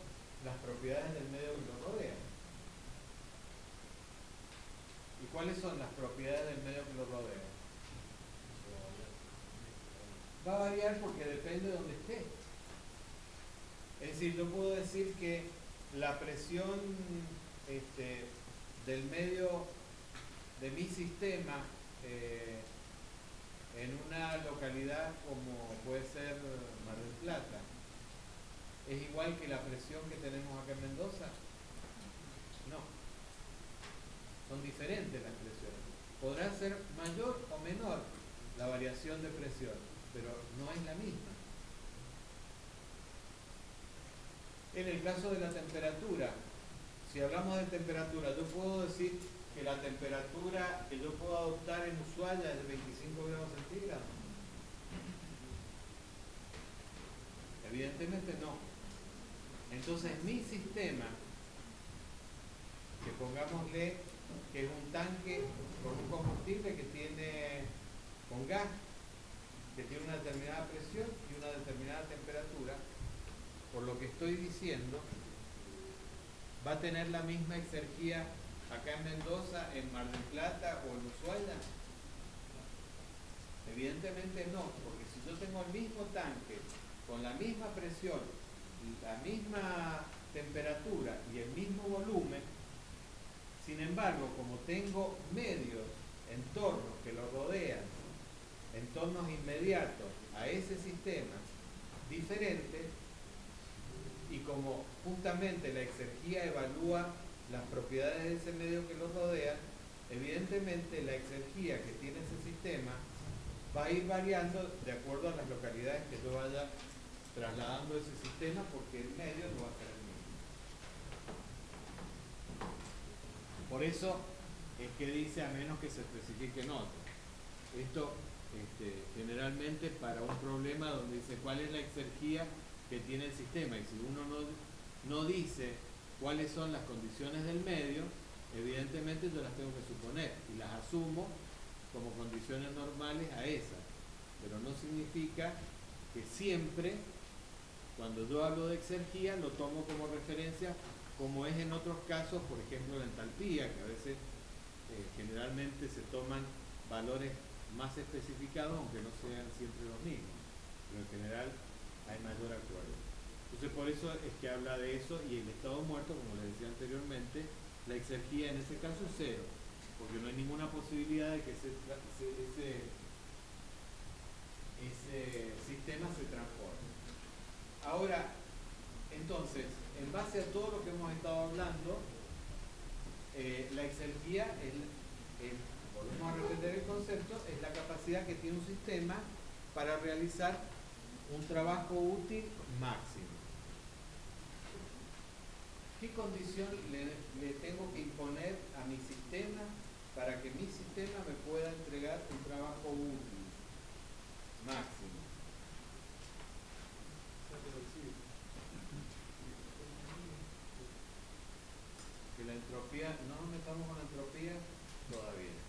las propiedades del medio que lo rodea. ¿Y cuáles son las propiedades del medio que lo rodea? Va a variar porque depende de donde esté. Es decir, yo puedo decir que la presión del medio de mi sistema en una localidad como puede ser Mar del Plata es igual que la presión que tenemos acá en Mendoza. No, son diferentes las presiones. Podrá ser mayor o menor la variación de presión, pero no es la misma. En el caso de la temperatura, si hablamos de temperatura, yo puedo decir que la temperatura que yo puedo adoptar en Ushuaia es de 25 grados centígrados. Evidentemente no. Entonces mi sistema, que pongámosle que es un tanque con un combustible que tiene con gas, que tiene una determinada presión y una determinada temperatura, por lo que estoy diciendo, ¿va a tener la misma exergía acá en Mendoza, en Mar del Plata o en Ushuaia? Evidentemente no, porque si yo tengo el mismo tanque, con la misma presión, la misma temperatura y el mismo volumen, sin embargo, como tengo medios, entornos que lo rodean, entornos inmediatos a ese sistema diferentes, y como justamente la exergía evalúa las propiedades de ese medio que lo rodea, evidentemente la exergía que tiene ese sistema va a ir variando de acuerdo a las localidades que yo vaya trasladando ese sistema, porque el medio no va a ser el mismo. Por eso es que dice a menos que se especifique en otro. Esto generalmente para un problema donde dice cuál es la exergía que tiene el sistema, y si uno no dice cuáles son las condiciones del medio, evidentemente yo las tengo que suponer y las asumo como condiciones normales a esas, pero no significa que siempre cuando yo hablo de exergía lo tomo como referencia, como es en otros casos, por ejemplo la entalpía, que a veces generalmente se toman valores más especificados, aunque no sean siempre los mismos, pero en general hay mayor actualidad. Entonces por eso es que habla de eso, y el estado muerto, como les decía anteriormente, la exergía en ese caso es cero, porque no hay ninguna posibilidad de que ese sistema se transforme. Ahora, entonces, en base a todo lo que hemos estado hablando, la exergía volvemos a repetir el concepto, es la capacidad que tiene un sistema para realizar un trabajo útil máximo. ¿Qué condición le tengo que imponer a mi sistema para que mi sistema me pueda entregar un trabajo útil máximo? Que la entropía, no nos metamos con la entropía todavía,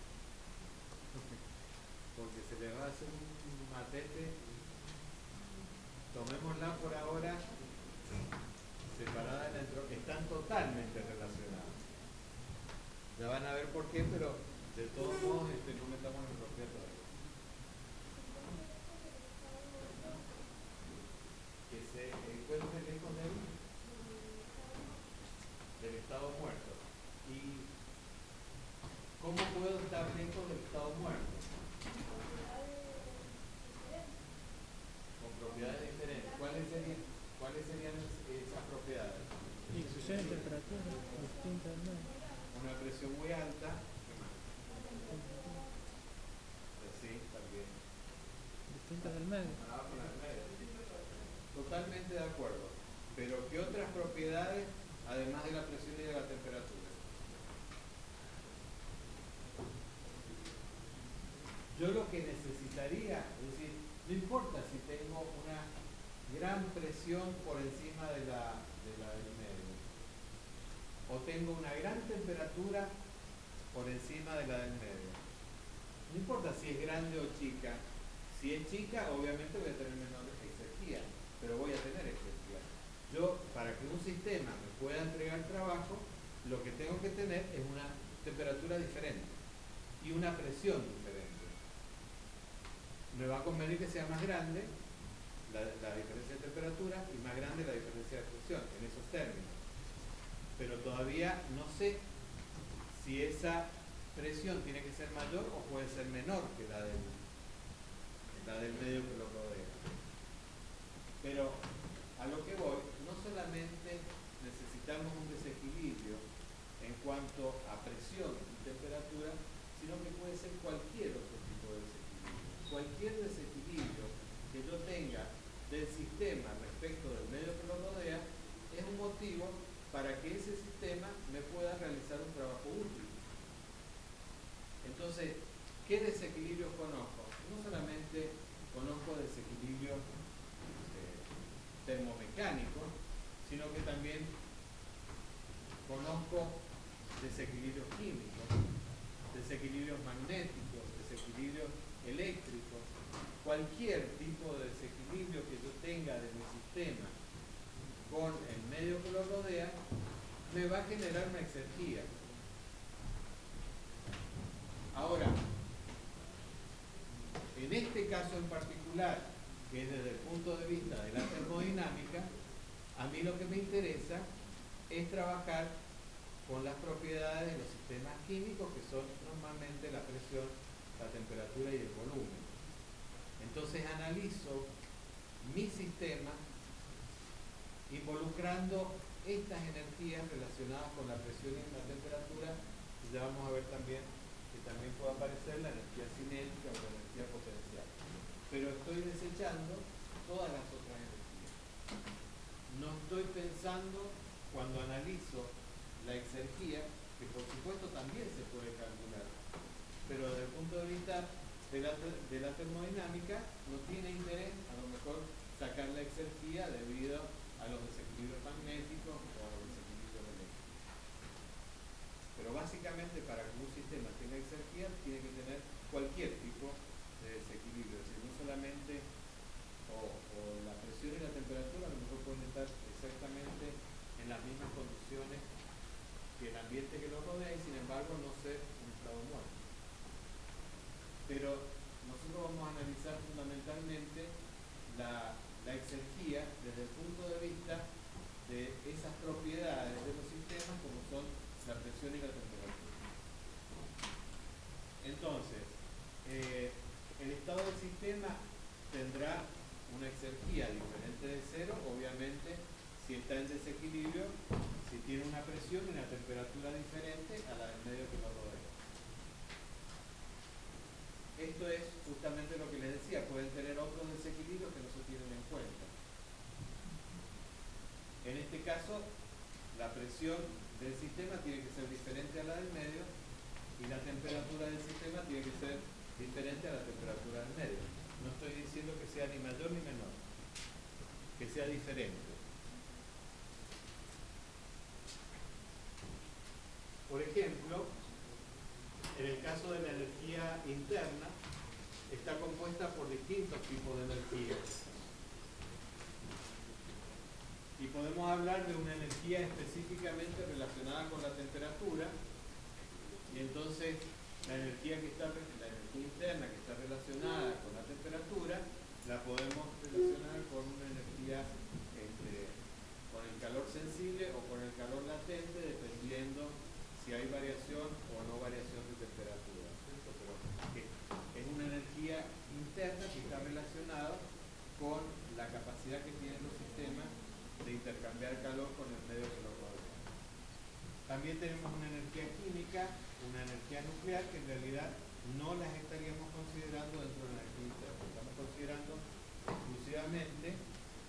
porque se le va a hacer un matete. Tomémosla por ahora separada de la entropía. Están totalmente relacionadas. Ya van a ver por qué, pero de todos modos no metamos la entropía todavía. Que se encuentre lejos del estado muerto. ¿Y cómo puedo estar lejos del estado muerto? Con propiedades diferentes. ¿Cuáles serían esas propiedades? Inclusión de temperatura distinta del medio. Una presión muy alta. ¿Qué más? Sí, también. Distinta del medio. Totalmente de acuerdo. Pero ¿qué otras propiedades, además de la presión y de la temperatura? Yo lo que necesitaría, es decir, no importa si tengo una gran presión por encima de la del medio, o tengo una gran temperatura por encima de la del medio. No importa si es grande o chica. Si es chica, obviamente voy a tener menor exergía, pero voy a tener exergía. Yo, para que un sistema me pueda entregar trabajo, lo que tengo que tener es una temperatura diferente y una presión diferente. Me va a convenir que sea más grande la diferencia de temperatura y más grande la diferencia de presión, en esos términos. Pero todavía no sé si esa presión tiene que ser mayor o puede ser menor que la del medio que lo rodea. Pero a lo que voy, no solamente necesitamos un desequilibrio en cuanto a presión y temperatura, sino que puede ser cualquier otro tipo de desequilibrio. Cualquier desequilibrio que yo tenga del sistema respecto del medio que lo rodea es un motivo para que ese sistema me pueda realizar un trabajo útil. Entonces, ¿qué desequilibrios conozco? No solamente conozco desequilibrios termomecánicos, sino que también conozco desequilibrios químicos, desequilibrios magnéticos, desequilibrios eléctricos. Cualquier tipo de desequilibrio que yo tenga de mi sistema con el medio que lo rodea me va a generar una exergía. Ahora, en este caso en particular, que es desde el punto de vista de la termodinámica, a mí lo que me interesa es trabajar con las propiedades de los sistemas químicos, que son normalmente la presión, la temperatura y el volumen. Entonces analizo mi sistema involucrando estas energías relacionadas con la presión y la temperatura, y ya vamos a ver también que también puede aparecer la energía cinética o la energía potencial. Pero estoy desechando todas las otras energías. No estoy pensando, cuando analizo la exergía, que por supuesto también se puede calcular, pero desde el punto de vista de la termodinámica no tiene interés a lo mejor sacar la exergía debido a los desequilibrios magnéticos o a los desequilibrios eléctricos. Pero básicamente para que un sistema tenga exergía tiene que tener cualquier tipo de desequilibrio, es decir, no solamente o la presión y la temperatura a lo mejor pueden estar exactamente en las mismas condiciones que el ambiente que lo rodea y sin embargo no ser un estado muerto. Pero nosotros vamos a analizar fundamentalmente la exergía desde el punto de vista de esas propiedades de los sistemas como son la presión y la temperatura. Entonces, el estado del sistema tendrá una exergía diferente de cero, obviamente, si está en desequilibrio, si tiene una presión y una temperatura diferente a la del medio que lo rodea. Esto es justamente lo que les decía, pueden tener otros desequilibrios que no se tienen en cuenta. En este caso, la presión del sistema tiene que ser diferente a la del medio y la temperatura del sistema tiene que ser diferente a la temperatura del medio. No estoy diciendo que sea ni mayor ni menor, que sea diferente. Por ejemplo, en el caso de la energía interna, está compuesta por distintos tipos de energías. Y podemos hablar de una energía específicamente relacionada con la temperatura, y entonces la energía interna que está relacionada con la temperatura, la podemos relacionar con una energía con el calor sensible o con el calor latente, dependiendo si hay variación o no variación de temperatura, ¿cierto? Pero es una energía interna que está relacionada con la capacidad que tienen los sistemas de intercambiar calor con el medio que los rodea. También tenemos una energía química, una energía nuclear, que en realidad no las estaríamos considerando dentro de la energía interna. Estamos considerando exclusivamente,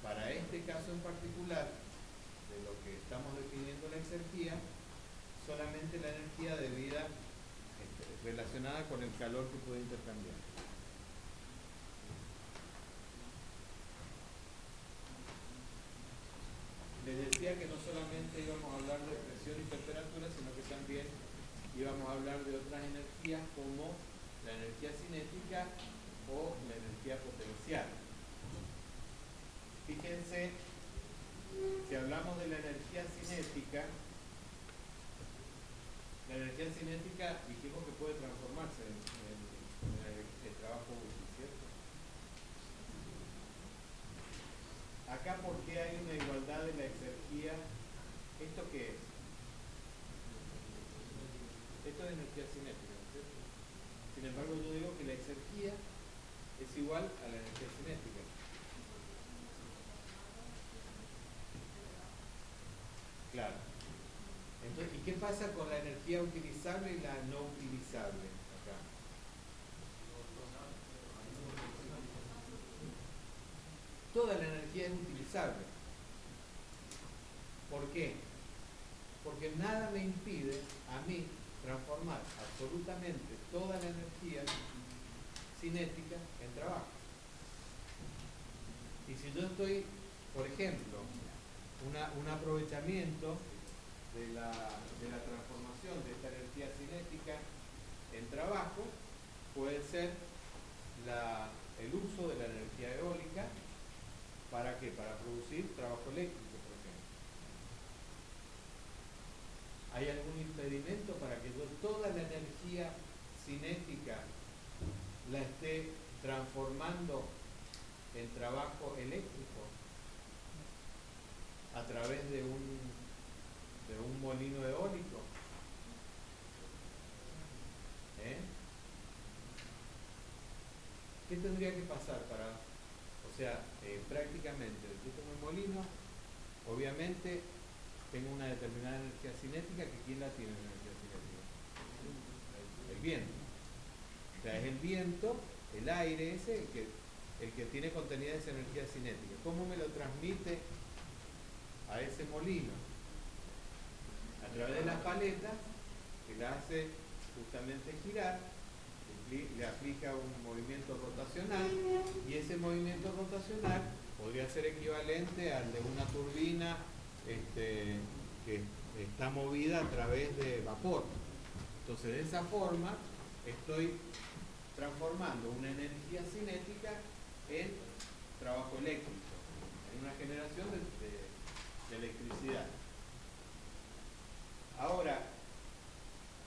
para este caso en particular, de lo que estamos definiendo la exergía, solamente la energía debida relacionada con el calor que puede intercambiar. Les decía que no solamente íbamos a hablar de presión y temperatura, sino que también íbamos a hablar de otras energías como la energía cinética o la energía potencial. Fíjense, si hablamos de la energía cinética dijimos que puede transformarse en el trabajo útil, ¿cierto? acá por qué hay una igualdad de la exergía. ¿Esto qué es? Esto es energía cinética, ¿no es cierto? Sin embargo, yo digo que la exergía es igual a la energía cinética. Claro. Entonces, ¿y qué pasa con la energía utilizable y la no utilizable acá? Toda la energía es utilizable. ¿Por qué? Porque nada me impide a mí transformar absolutamente toda la energía cinética en trabajo. Y si yo estoy, por ejemplo, un aprovechamiento de la transformación de esta energía cinética en trabajo puede ser el uso de la energía eólica. ¿Para qué? Para producir trabajo eléctrico, por ejemplo. ¿Hay algún impedimento para que yo toda la energía cinética la esté transformando en trabajo eléctrico a través de un molino eólico? ¿Qué tendría que pasar para, o sea, prácticamente, yo tengo un molino, obviamente tengo una determinada energía cinética, que ¿quién la tiene la energía cinética? El viento. O sea, es el viento, el aire ese, el que tiene contenida esa energía cinética. ¿Cómo me lo transmite a ese molino? A través de las paletas, que la hace justamente girar, le aplica un movimiento rotacional, y ese movimiento rotacional podría ser equivalente al de una turbina que está movida a través de vapor. Entonces, de esa forma estoy transformando una energía cinética en trabajo eléctrico, en una generación de electricidad. Ahora,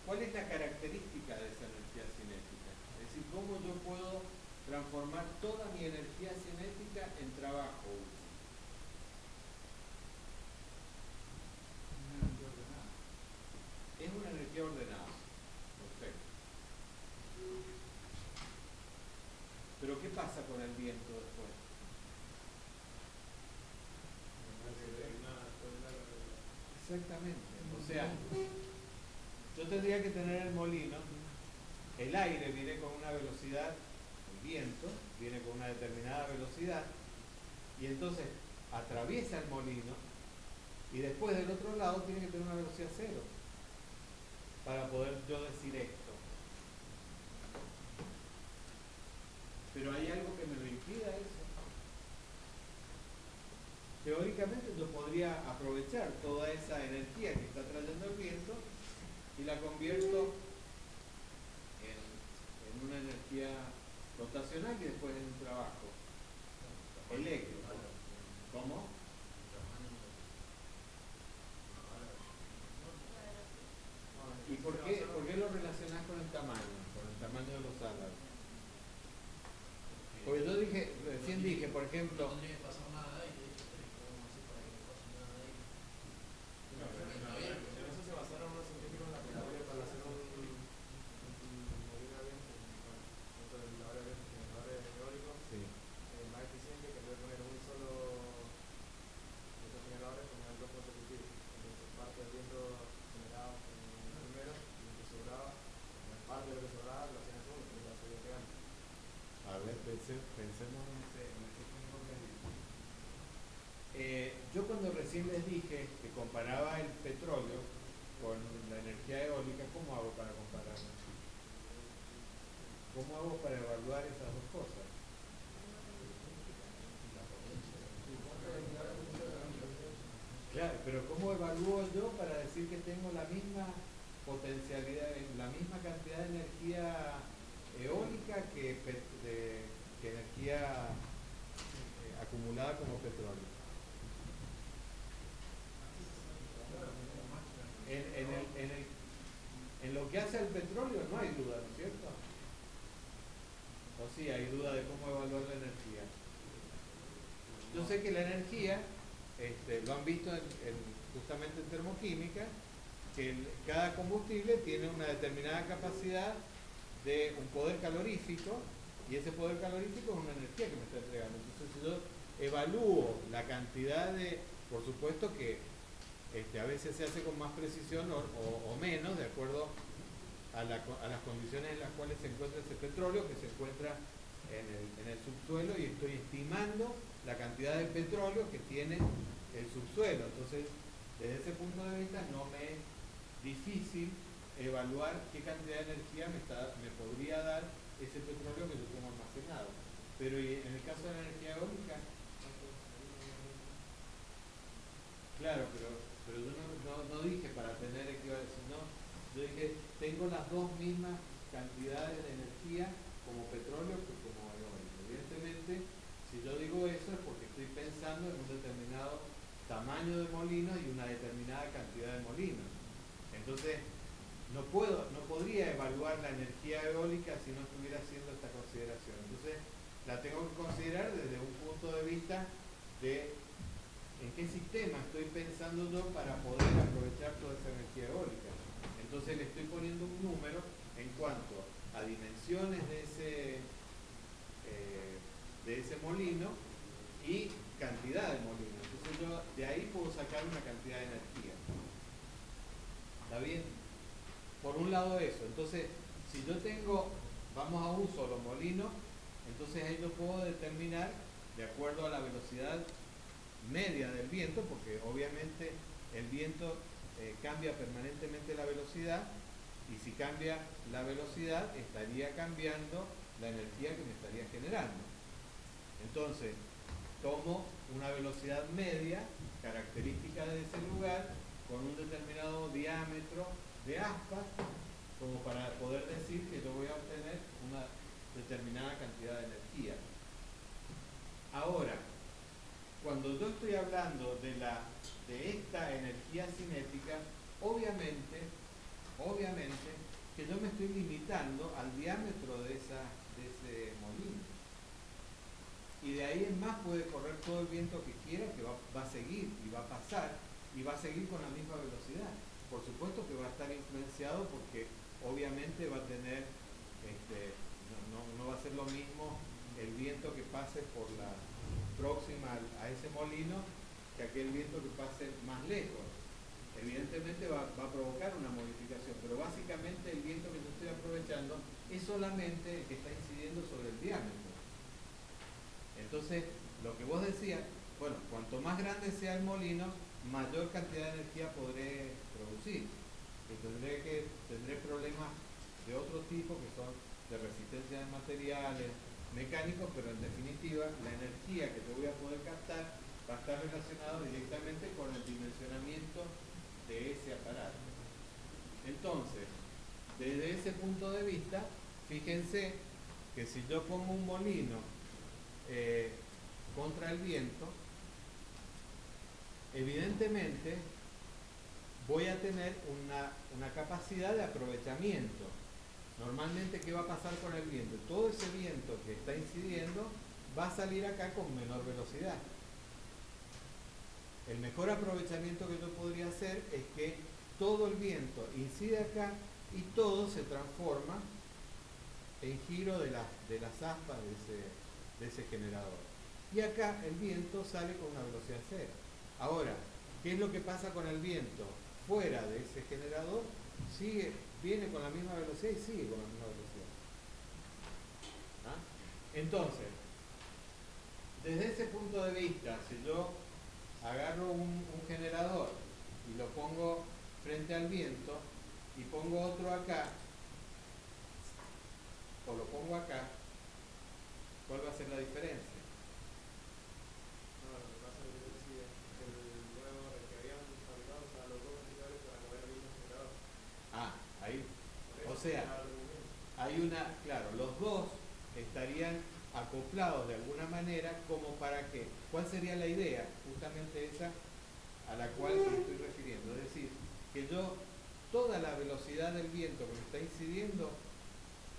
¿cuál es la característica de esa energía cinética? Es decir, ¿cómo yo puedo transformar toda mi energía cinética en trabajo útil? Es una energía ordenada. Perfecto. Pero ¿qué pasa con el viento después? Exactamente. O sea, yo tendría que tener el molino, el aire viene con una velocidad, el viento viene con una determinada velocidad, y entonces atraviesa el molino, y después del otro lado tiene que tener una velocidad cero para poder yo decir esto. Pero hay algo que me lo impida eso. Teóricamente yo podría aprovechar toda esa energía que está trayendo el viento y la convierto en una energía rotacional y después en un trabajo eléctrico. ¿Cómo? ¿Y por qué lo relacionás con el tamaño de los álabes? Porque yo recién dije, por ejemplo, pensemos en ese ejemplo que yo cuando recién les dije que comparaba el petróleo con la energía eólica, ¿cómo hago para compararlo? ¿Cómo hago para evaluar esas dos cosas? Claro, pero ¿cómo evalúo yo para decir que tengo la misma potencialidad, la misma cantidad de energía eólica que energía acumulada como petróleo? En lo que hace al petróleo no hay duda, ¿no es cierto? O sí, hay duda de cómo evaluar la energía. Yo sé que la energía, lo han visto justamente en termoquímica, que cada combustible tiene una determinada capacidad de un poder calorífico, y ese poder calorífico es una energía que me está entregando. Entonces, si yo evalúo la cantidad de, por supuesto que a veces se hace con más precisión o menos, de acuerdo a las condiciones en las cuales se encuentra ese petróleo, que se encuentra en el subsuelo, y estoy estimando la cantidad de petróleo que tiene el subsuelo. Entonces, desde ese punto de vista, no me es difícil evaluar qué cantidad de energía me podría dar ese petróleo que yo tengo almacenado. Pero en el caso de la energía eólica, claro, pero yo no dije para tener equivalencia, no, yo dije, tengo las dos mismas cantidades de energía como petróleo que como eólico. Evidentemente, si yo digo eso es porque estoy pensando en un determinado tamaño de molino y una determinada cantidad de molinos. Entonces, no podría evaluar la energía eólica si no estuviera haciendo esta consideración. Entonces, la tengo que considerar desde un punto de vista de en qué sistema estoy pensando yo para poder aprovechar toda esa energía eólica. Entonces le estoy poniendo un número en cuanto a dimensiones de ese molino y cantidad de molino. Entonces yo de ahí puedo sacar una cantidad de energía. ¿Está bien? Por un lado eso. Entonces, si yo vamos a un solo molino, entonces ahí yo puedo determinar, de acuerdo a la velocidad media del viento, porque obviamente el viento cambia permanentemente la velocidad, y si cambia la velocidad estaría cambiando la energía que me estaría generando. Entonces tomo una velocidad media característica de ese lugar con un determinado diámetro de aspas, como para poder decir que yo voy a obtener una determinada cantidad de energía. Ahora, cuando yo estoy hablando de esta energía cinética, obviamente que yo me estoy limitando al diámetro de ese molino. Y de ahí en más puede correr todo el viento que quiera, que va a seguir y va a pasar y va a seguir con la misma velocidad. Por supuesto que va a estar influenciado porque obviamente va a tener, no va a ser lo mismo el viento que pase por la próxima a ese molino que aquel viento que pase más lejos. Evidentemente va a provocar una modificación, pero básicamente el viento que yo estoy aprovechando es solamente el que está incidiendo sobre el diámetro. Entonces, lo que vos decías, bueno, cuanto más grande sea el molino, mayor cantidad de energía podré producir. Y tendré problemas de otro tipo, que son de resistencia de materiales, mecánicos, pero en definitiva la energía que yo voy a poder captar va a estar relacionada directamente con el dimensionamiento de ese aparato. Entonces, desde ese punto de vista, fíjense que si yo pongo un molino contra el viento, evidentemente voy a tener una capacidad de aprovechamiento. Normalmente, ¿qué va a pasar con el viento? Todo ese viento que está incidiendo va a salir acá con menor velocidad. El mejor aprovechamiento que yo podría hacer es que todo el viento incide acá y todo se transforma en giro de las aspas de ese generador. Y acá el viento sale con una velocidad cero. Ahora, ¿qué es lo que pasa con el viento? Fuera de ese generador, viene con la misma velocidad y sigue con la misma velocidad. ¿Ah? Entonces, desde ese punto de vista, si yo agarro un generador y lo pongo frente al viento y pongo otro acá, o lo pongo acá, ¿cuál va a ser la diferencia? No, lo que pasa es que yo decía que el que habían fabricado, o sea, los dos generadores para mover el mismo generador. Ah, ahí. Por O eso sea, era el argumento. claro, los dos estarían acoplados de alguna manera, como para que, ¿cuál sería la idea? Justamente esa a la cual me estoy refiriendo. Es decir, que yo, toda la velocidad del viento que me está incidiendo,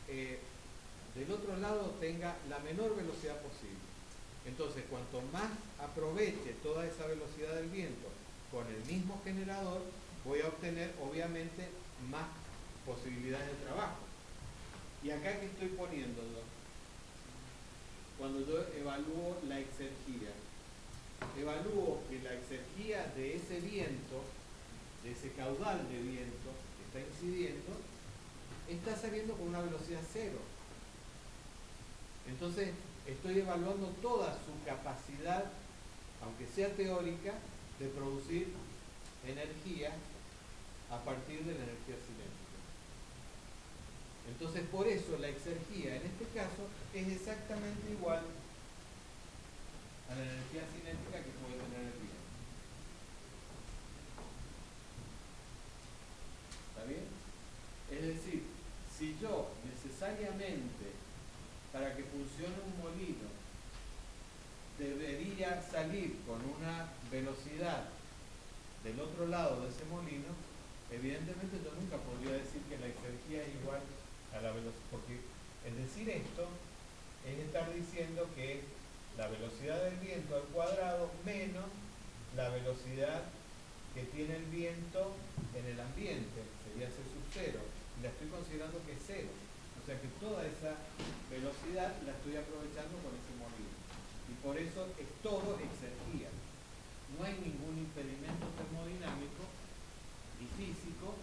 del otro lado tenga la menor velocidad posible. Entonces, cuanto más aproveche toda esa velocidad del viento con el mismo generador, voy a obtener obviamente más posibilidades de trabajo. Y acá que estoy poniéndolo, cuando yo evalúo la exergía, evalúo que la exergía de ese viento, de ese caudal de viento que está incidiendo, está saliendo con una velocidad cero. Entonces estoy evaluando toda su capacidad, aunque sea teórica, de producir energía a partir de la energía cinética. Entonces por eso la exergía en este caso es exactamente igual a la energía cinética que puede tener el viento. ¿Está bien? Es decir, si yo necesariamente para que funcione un molino debería salir con una velocidad del otro lado de ese molino, evidentemente yo nunca podría decir que la exergía es igual a la velocidad, porque el decir esto es estar diciendo que la velocidad del viento al cuadrado menos la velocidad que tiene el viento en el ambiente, sería C sub 0, y la estoy considerando que es 0. O sea que toda esa velocidad la estoy aprovechando con ese molino. Y por eso es todo exergía. No hay ningún impedimento termodinámico y físico,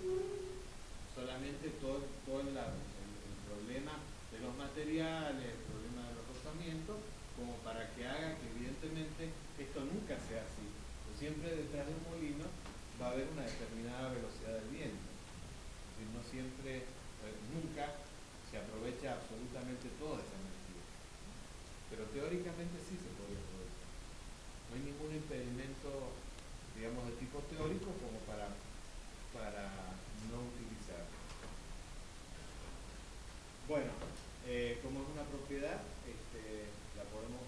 solamente todo el problema de los materiales, el problema de los rozamientos, como para que haga que evidentemente esto nunca sea así. Pues siempre detrás de un molino va a haber una determinada velocidad del viento. Es decir, no siempre, nunca se aprovecha absolutamente toda esa energía. Pero teóricamente sí se puede aprovechar. No hay ningún impedimento, digamos, de tipo teórico como para no utilizarlo. Bueno, como es una propiedad, la podemos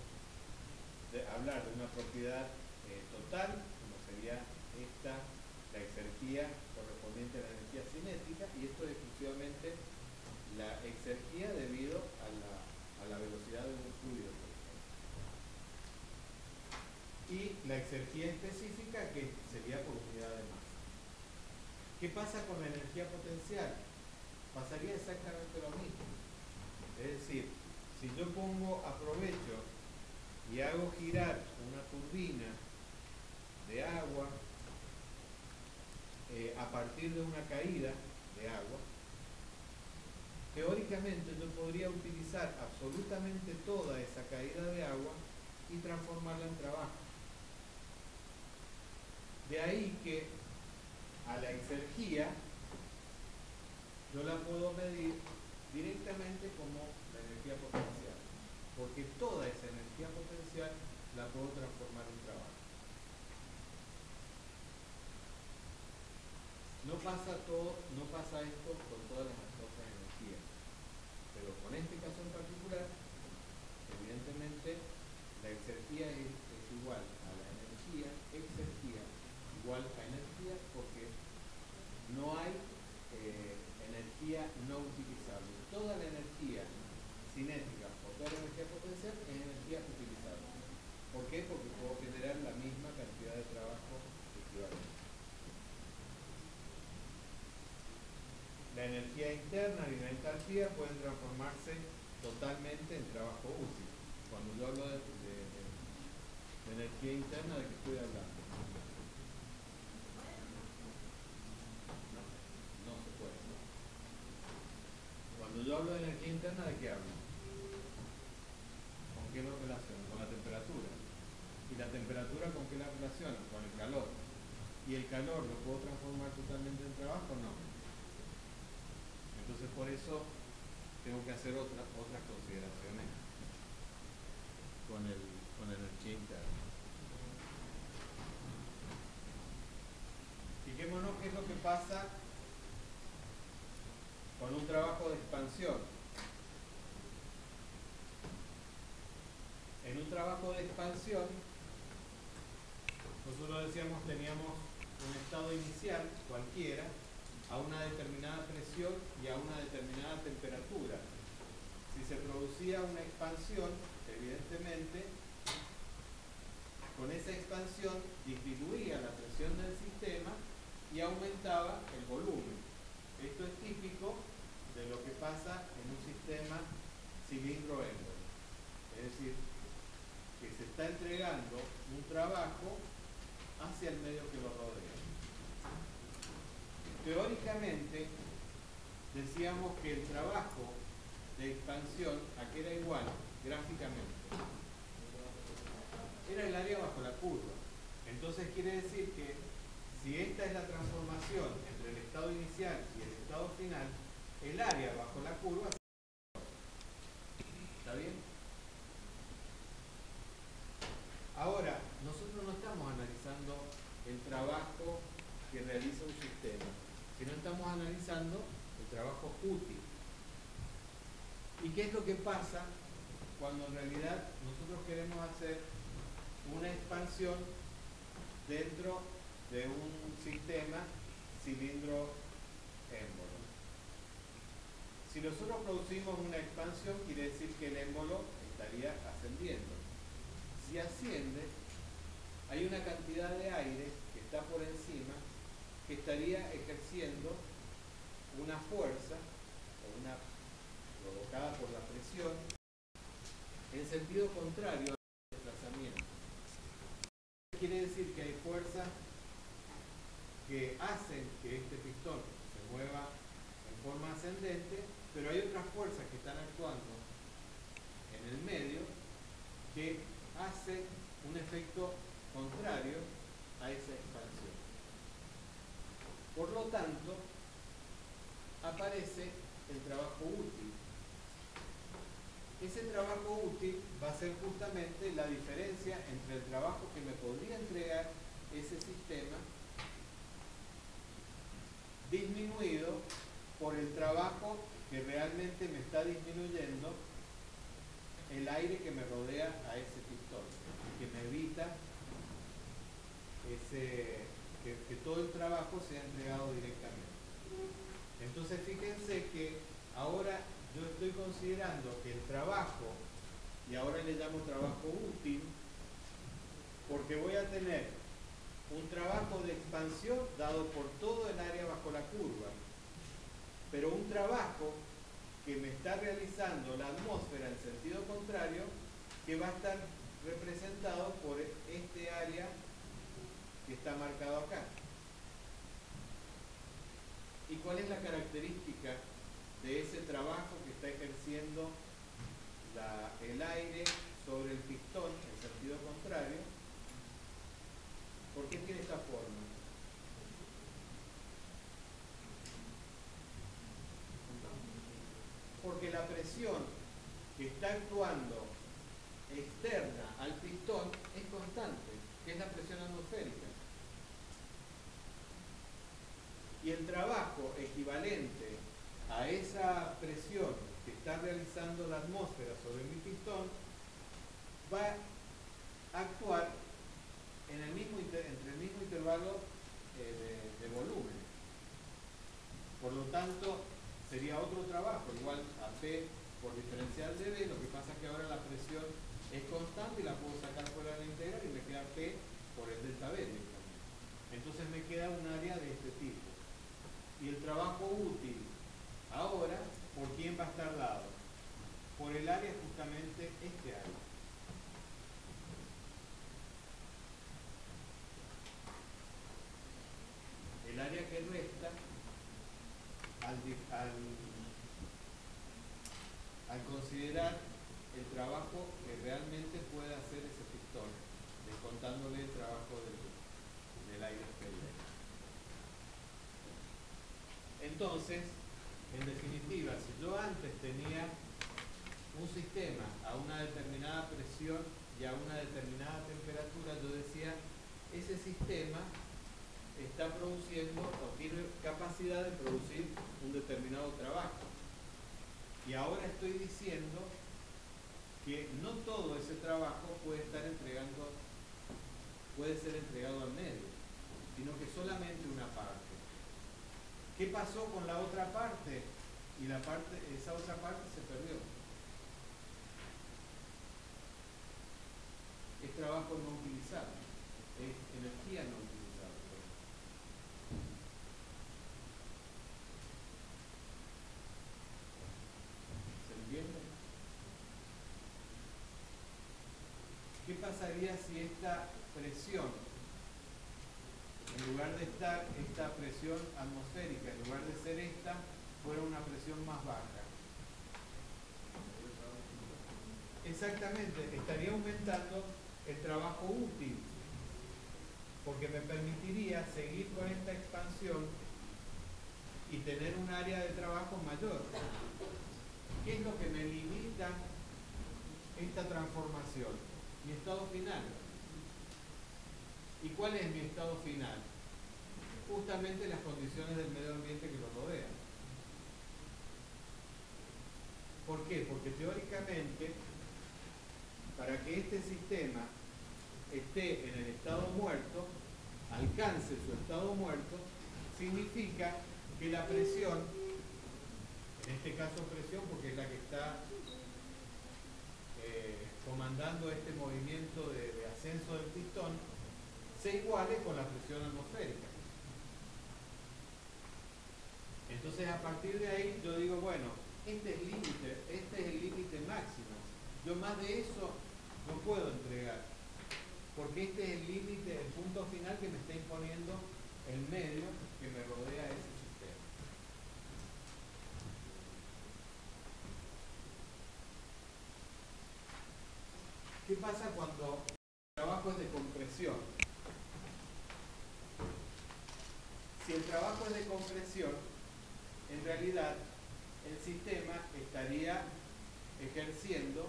hablar de una propiedad total, como sería esta, la exergía correspondiente a la energía cinética, y esto es exclusivamente la exergía debido a la velocidad de un fluido, por ejemplo. Y la exergía específica, que sería por unidad de masa. ¿Qué pasa con la energía potencial? Pasaría exactamente lo mismo. Es decir, si yo aprovecho y hago girar una turbina de agua a partir de una caída de agua, teóricamente yo podría utilizar absolutamente toda esa caída de agua y transformarla en trabajo. De ahí que a la exergía yo la puedo medir directamente como la energía potencial, porque toda esa energía potencial la puedo transformar en trabajo. No pasa esto con todas las otras energías, pero con este caso en particular, evidentemente la exergía es igual a la energía, exergía igual a energía, porque no hay energía no utilizable. Toda la energía cinética o toda la energía potencial es energía utilizable. ¿Por qué? Porque puedo generar la misma cantidad de trabajo equivalente. La energía interna y la entalpía pueden transformarse totalmente en trabajo útil. Cuando yo hablo de energía interna, ¿de qué estoy hablando? No se puede. Cuando yo hablo de energía interna, ¿de qué hablo? ¿Con qué lo relaciono? Con la temperatura. ¿Y la temperatura con qué la relaciono? Con el calor. ¿Y el calor lo puedo transformar totalmente en trabajo? No. Entonces por eso tengo que hacer otras consideraciones con la energía interna. Fijémonos qué es lo que pasa con un trabajo de expansión. En un trabajo de expansión, nosotros decíamos teníamos un estado inicial cualquiera a una determinada presión y a una determinada temperatura. Si se producía una expansión, evidentemente con esa expansión disminuía la presión del sistema y aumentaba el volumen. Esto es típico de lo que pasa en un sistema cilindro-émbolo. Es decir, que se está entregando un trabajo hacia el medio que lo rodea. Teóricamente, decíamos que el trabajo de expansión, ¿a qué era igual? Gráficamente. Era el área bajo la curva. Entonces quiere decir que si esta es la transformación entre el estado inicial y el estado final, el área bajo la curva ¿está bien? Ahora, nosotros no estamos analizando el trabajo que realiza un sistema, sino estamos analizando el trabajo útil. ¿Y qué es lo que pasa cuando en realidad nosotros queremos hacer una expansión dentro de un sistema cilindro-émbolo? Si nosotros producimos una expansión, quiere decir que el émbolo estaría ascendiendo. Si asciende, hay una cantidad de aire que está por encima que estaría ejerciendo una fuerza provocada por la presión en sentido contrario al desplazamiento. Quiere decir que hay fuerzas que hacen que este pistón se mueva en forma ascendente, pero hay otras fuerzas que están actuando en el medio que hacen un efecto contrario a esa expansión. Por lo tanto, aparece el trabajo útil. Ese trabajo útil va a ser justamente la diferencia entre el trabajo que me podría entregar ese sistema disminuido por el trabajo que realmente me está disminuyendo el aire que me rodea a ese pistón, que me evita que todo el trabajo sea entregado directamente. Entonces fíjense que ahora yo estoy considerando que el trabajo, y ahora le llamo trabajo útil, porque voy a tener un trabajo de expansión dado por todo el área bajo la curva, pero un trabajo que me está realizando la atmósfera en sentido contrario, que va a estar representado por este área que está marcado acá. ¿Y cuál es la característica de ese trabajo que está ejerciendo el aire sobre el pistón en sentido contrario? ¿Por qué tiene esta forma? Porque la presión que está actuando externa al pistón es constante, que es la presión atmosférica. Y el trabajo equivalente a esa presión que está realizando la atmósfera sobre mi pistón va a actuar entre el mismo intervalo de volumen. Por lo tanto, sería otro trabajo, igual a P por diferencial de B. Lo que pasa es que ahora la presión es constante y la puedo sacar fuera de la integral y me queda P por el delta B directamente. Entonces me queda un área de este tipo. Y el trabajo útil, ahora, ¿por quién va a estar dado? Por el área justamente este área. El área que resta al considerar el trabajo que realmente puede hacer ese pistón, descontándole el trabajo del aire exterior. Entonces, en definitiva, si yo antes tenía un sistema a una determinada presión y a una determinada temperatura, yo decía, ese sistema está produciendo o tiene capacidad de producir un determinado trabajo. Y ahora estoy diciendo que no todo ese trabajo puede ser entregado al medio, sino que solamente una parte. ¿Qué pasó con la otra parte? Y esa otra parte se perdió. es trabajo no utilizado, es energía no utilizada. ¿Se entiende? ¿Qué pasaría si esta presión, en lugar de estar esta presión atmosférica, en lugar de ser esta, fuera una presión más baja? Exactamente, estaría aumentando el trabajo útil, porque me permitiría seguir con esta expansión y tener un área de trabajo mayor. ¿Qué es lo que me limita esta transformación? Mi estado final. ¿Y cuál es mi estado final? Justamente las condiciones del medio ambiente que lo rodean. ¿Por qué? Porque teóricamente, para que este sistema esté en el estado muerto, alcance su estado muerto, significa que la presión, en este caso presión porque es la que está comandando este movimiento de ascenso del pistón, se iguale con la presión atmosférica. Entonces a partir de ahí yo digo, bueno, este es el límite máximo. Yo más de eso no puedo entregar, porque este es el límite, el punto final que me está imponiendo el medio que me rodea ese sistema. ¿Qué pasa cuando el trabajo es de compresión? Si el trabajo es de compresión, en realidad el sistema estaría ejerciendo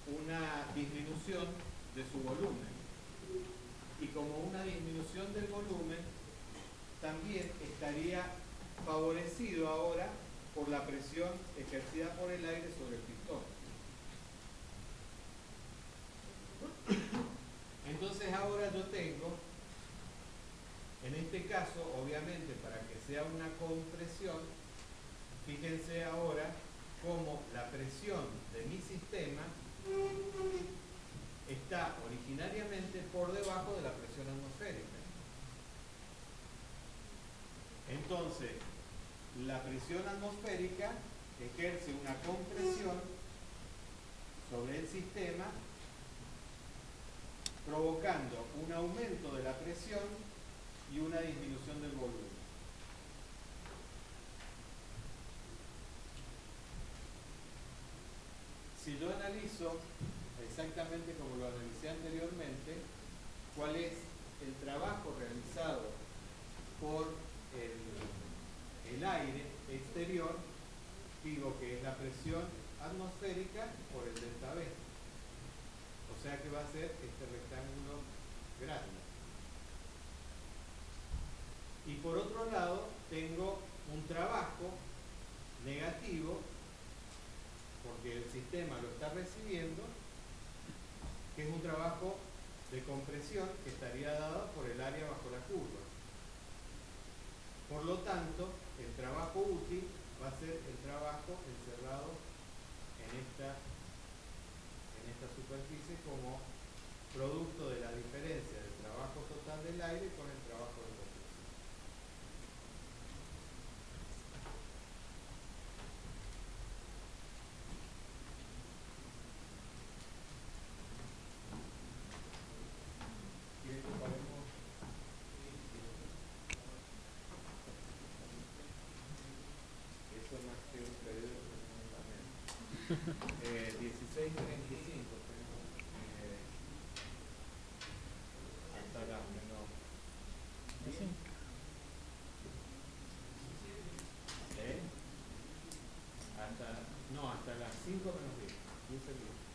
una disminución de su volumen. Y como una disminución del volumen, también estaría favorecido ahora por la presión ejercida por el aire sobre el pistón. Entonces ahora yo tengo, en este caso, obviamente para que sea una compresión, fíjense ahora cómo la presión de mi sistema está originariamente por debajo de la presión atmosférica. Entonces, la presión atmosférica ejerce una compresión sobre el sistema, provocando un aumento de la presión y una disminución del volumen. Si yo analizo exactamente como lo analicé anteriormente, cuál es el trabajo realizado por el aire exterior, digo que es la presión atmosférica por el delta V. O sea que va a ser este rectángulo grande. Y por otro lado, tengo un trabajo negativo, porque el sistema lo está recibiendo, que es un trabajo de compresión que estaría dado por el área bajo la curva. Por lo tanto, el trabajo útil va a ser el trabajo encerrado en esta superficie como producto de la diferencia del trabajo total del aire con el trabajo de compresión. ¿Quieren que paremos? Eso más que un pedido también. 16:35 tenemos hasta la menos 10. Hasta las 5 menos 10. 10 segundos.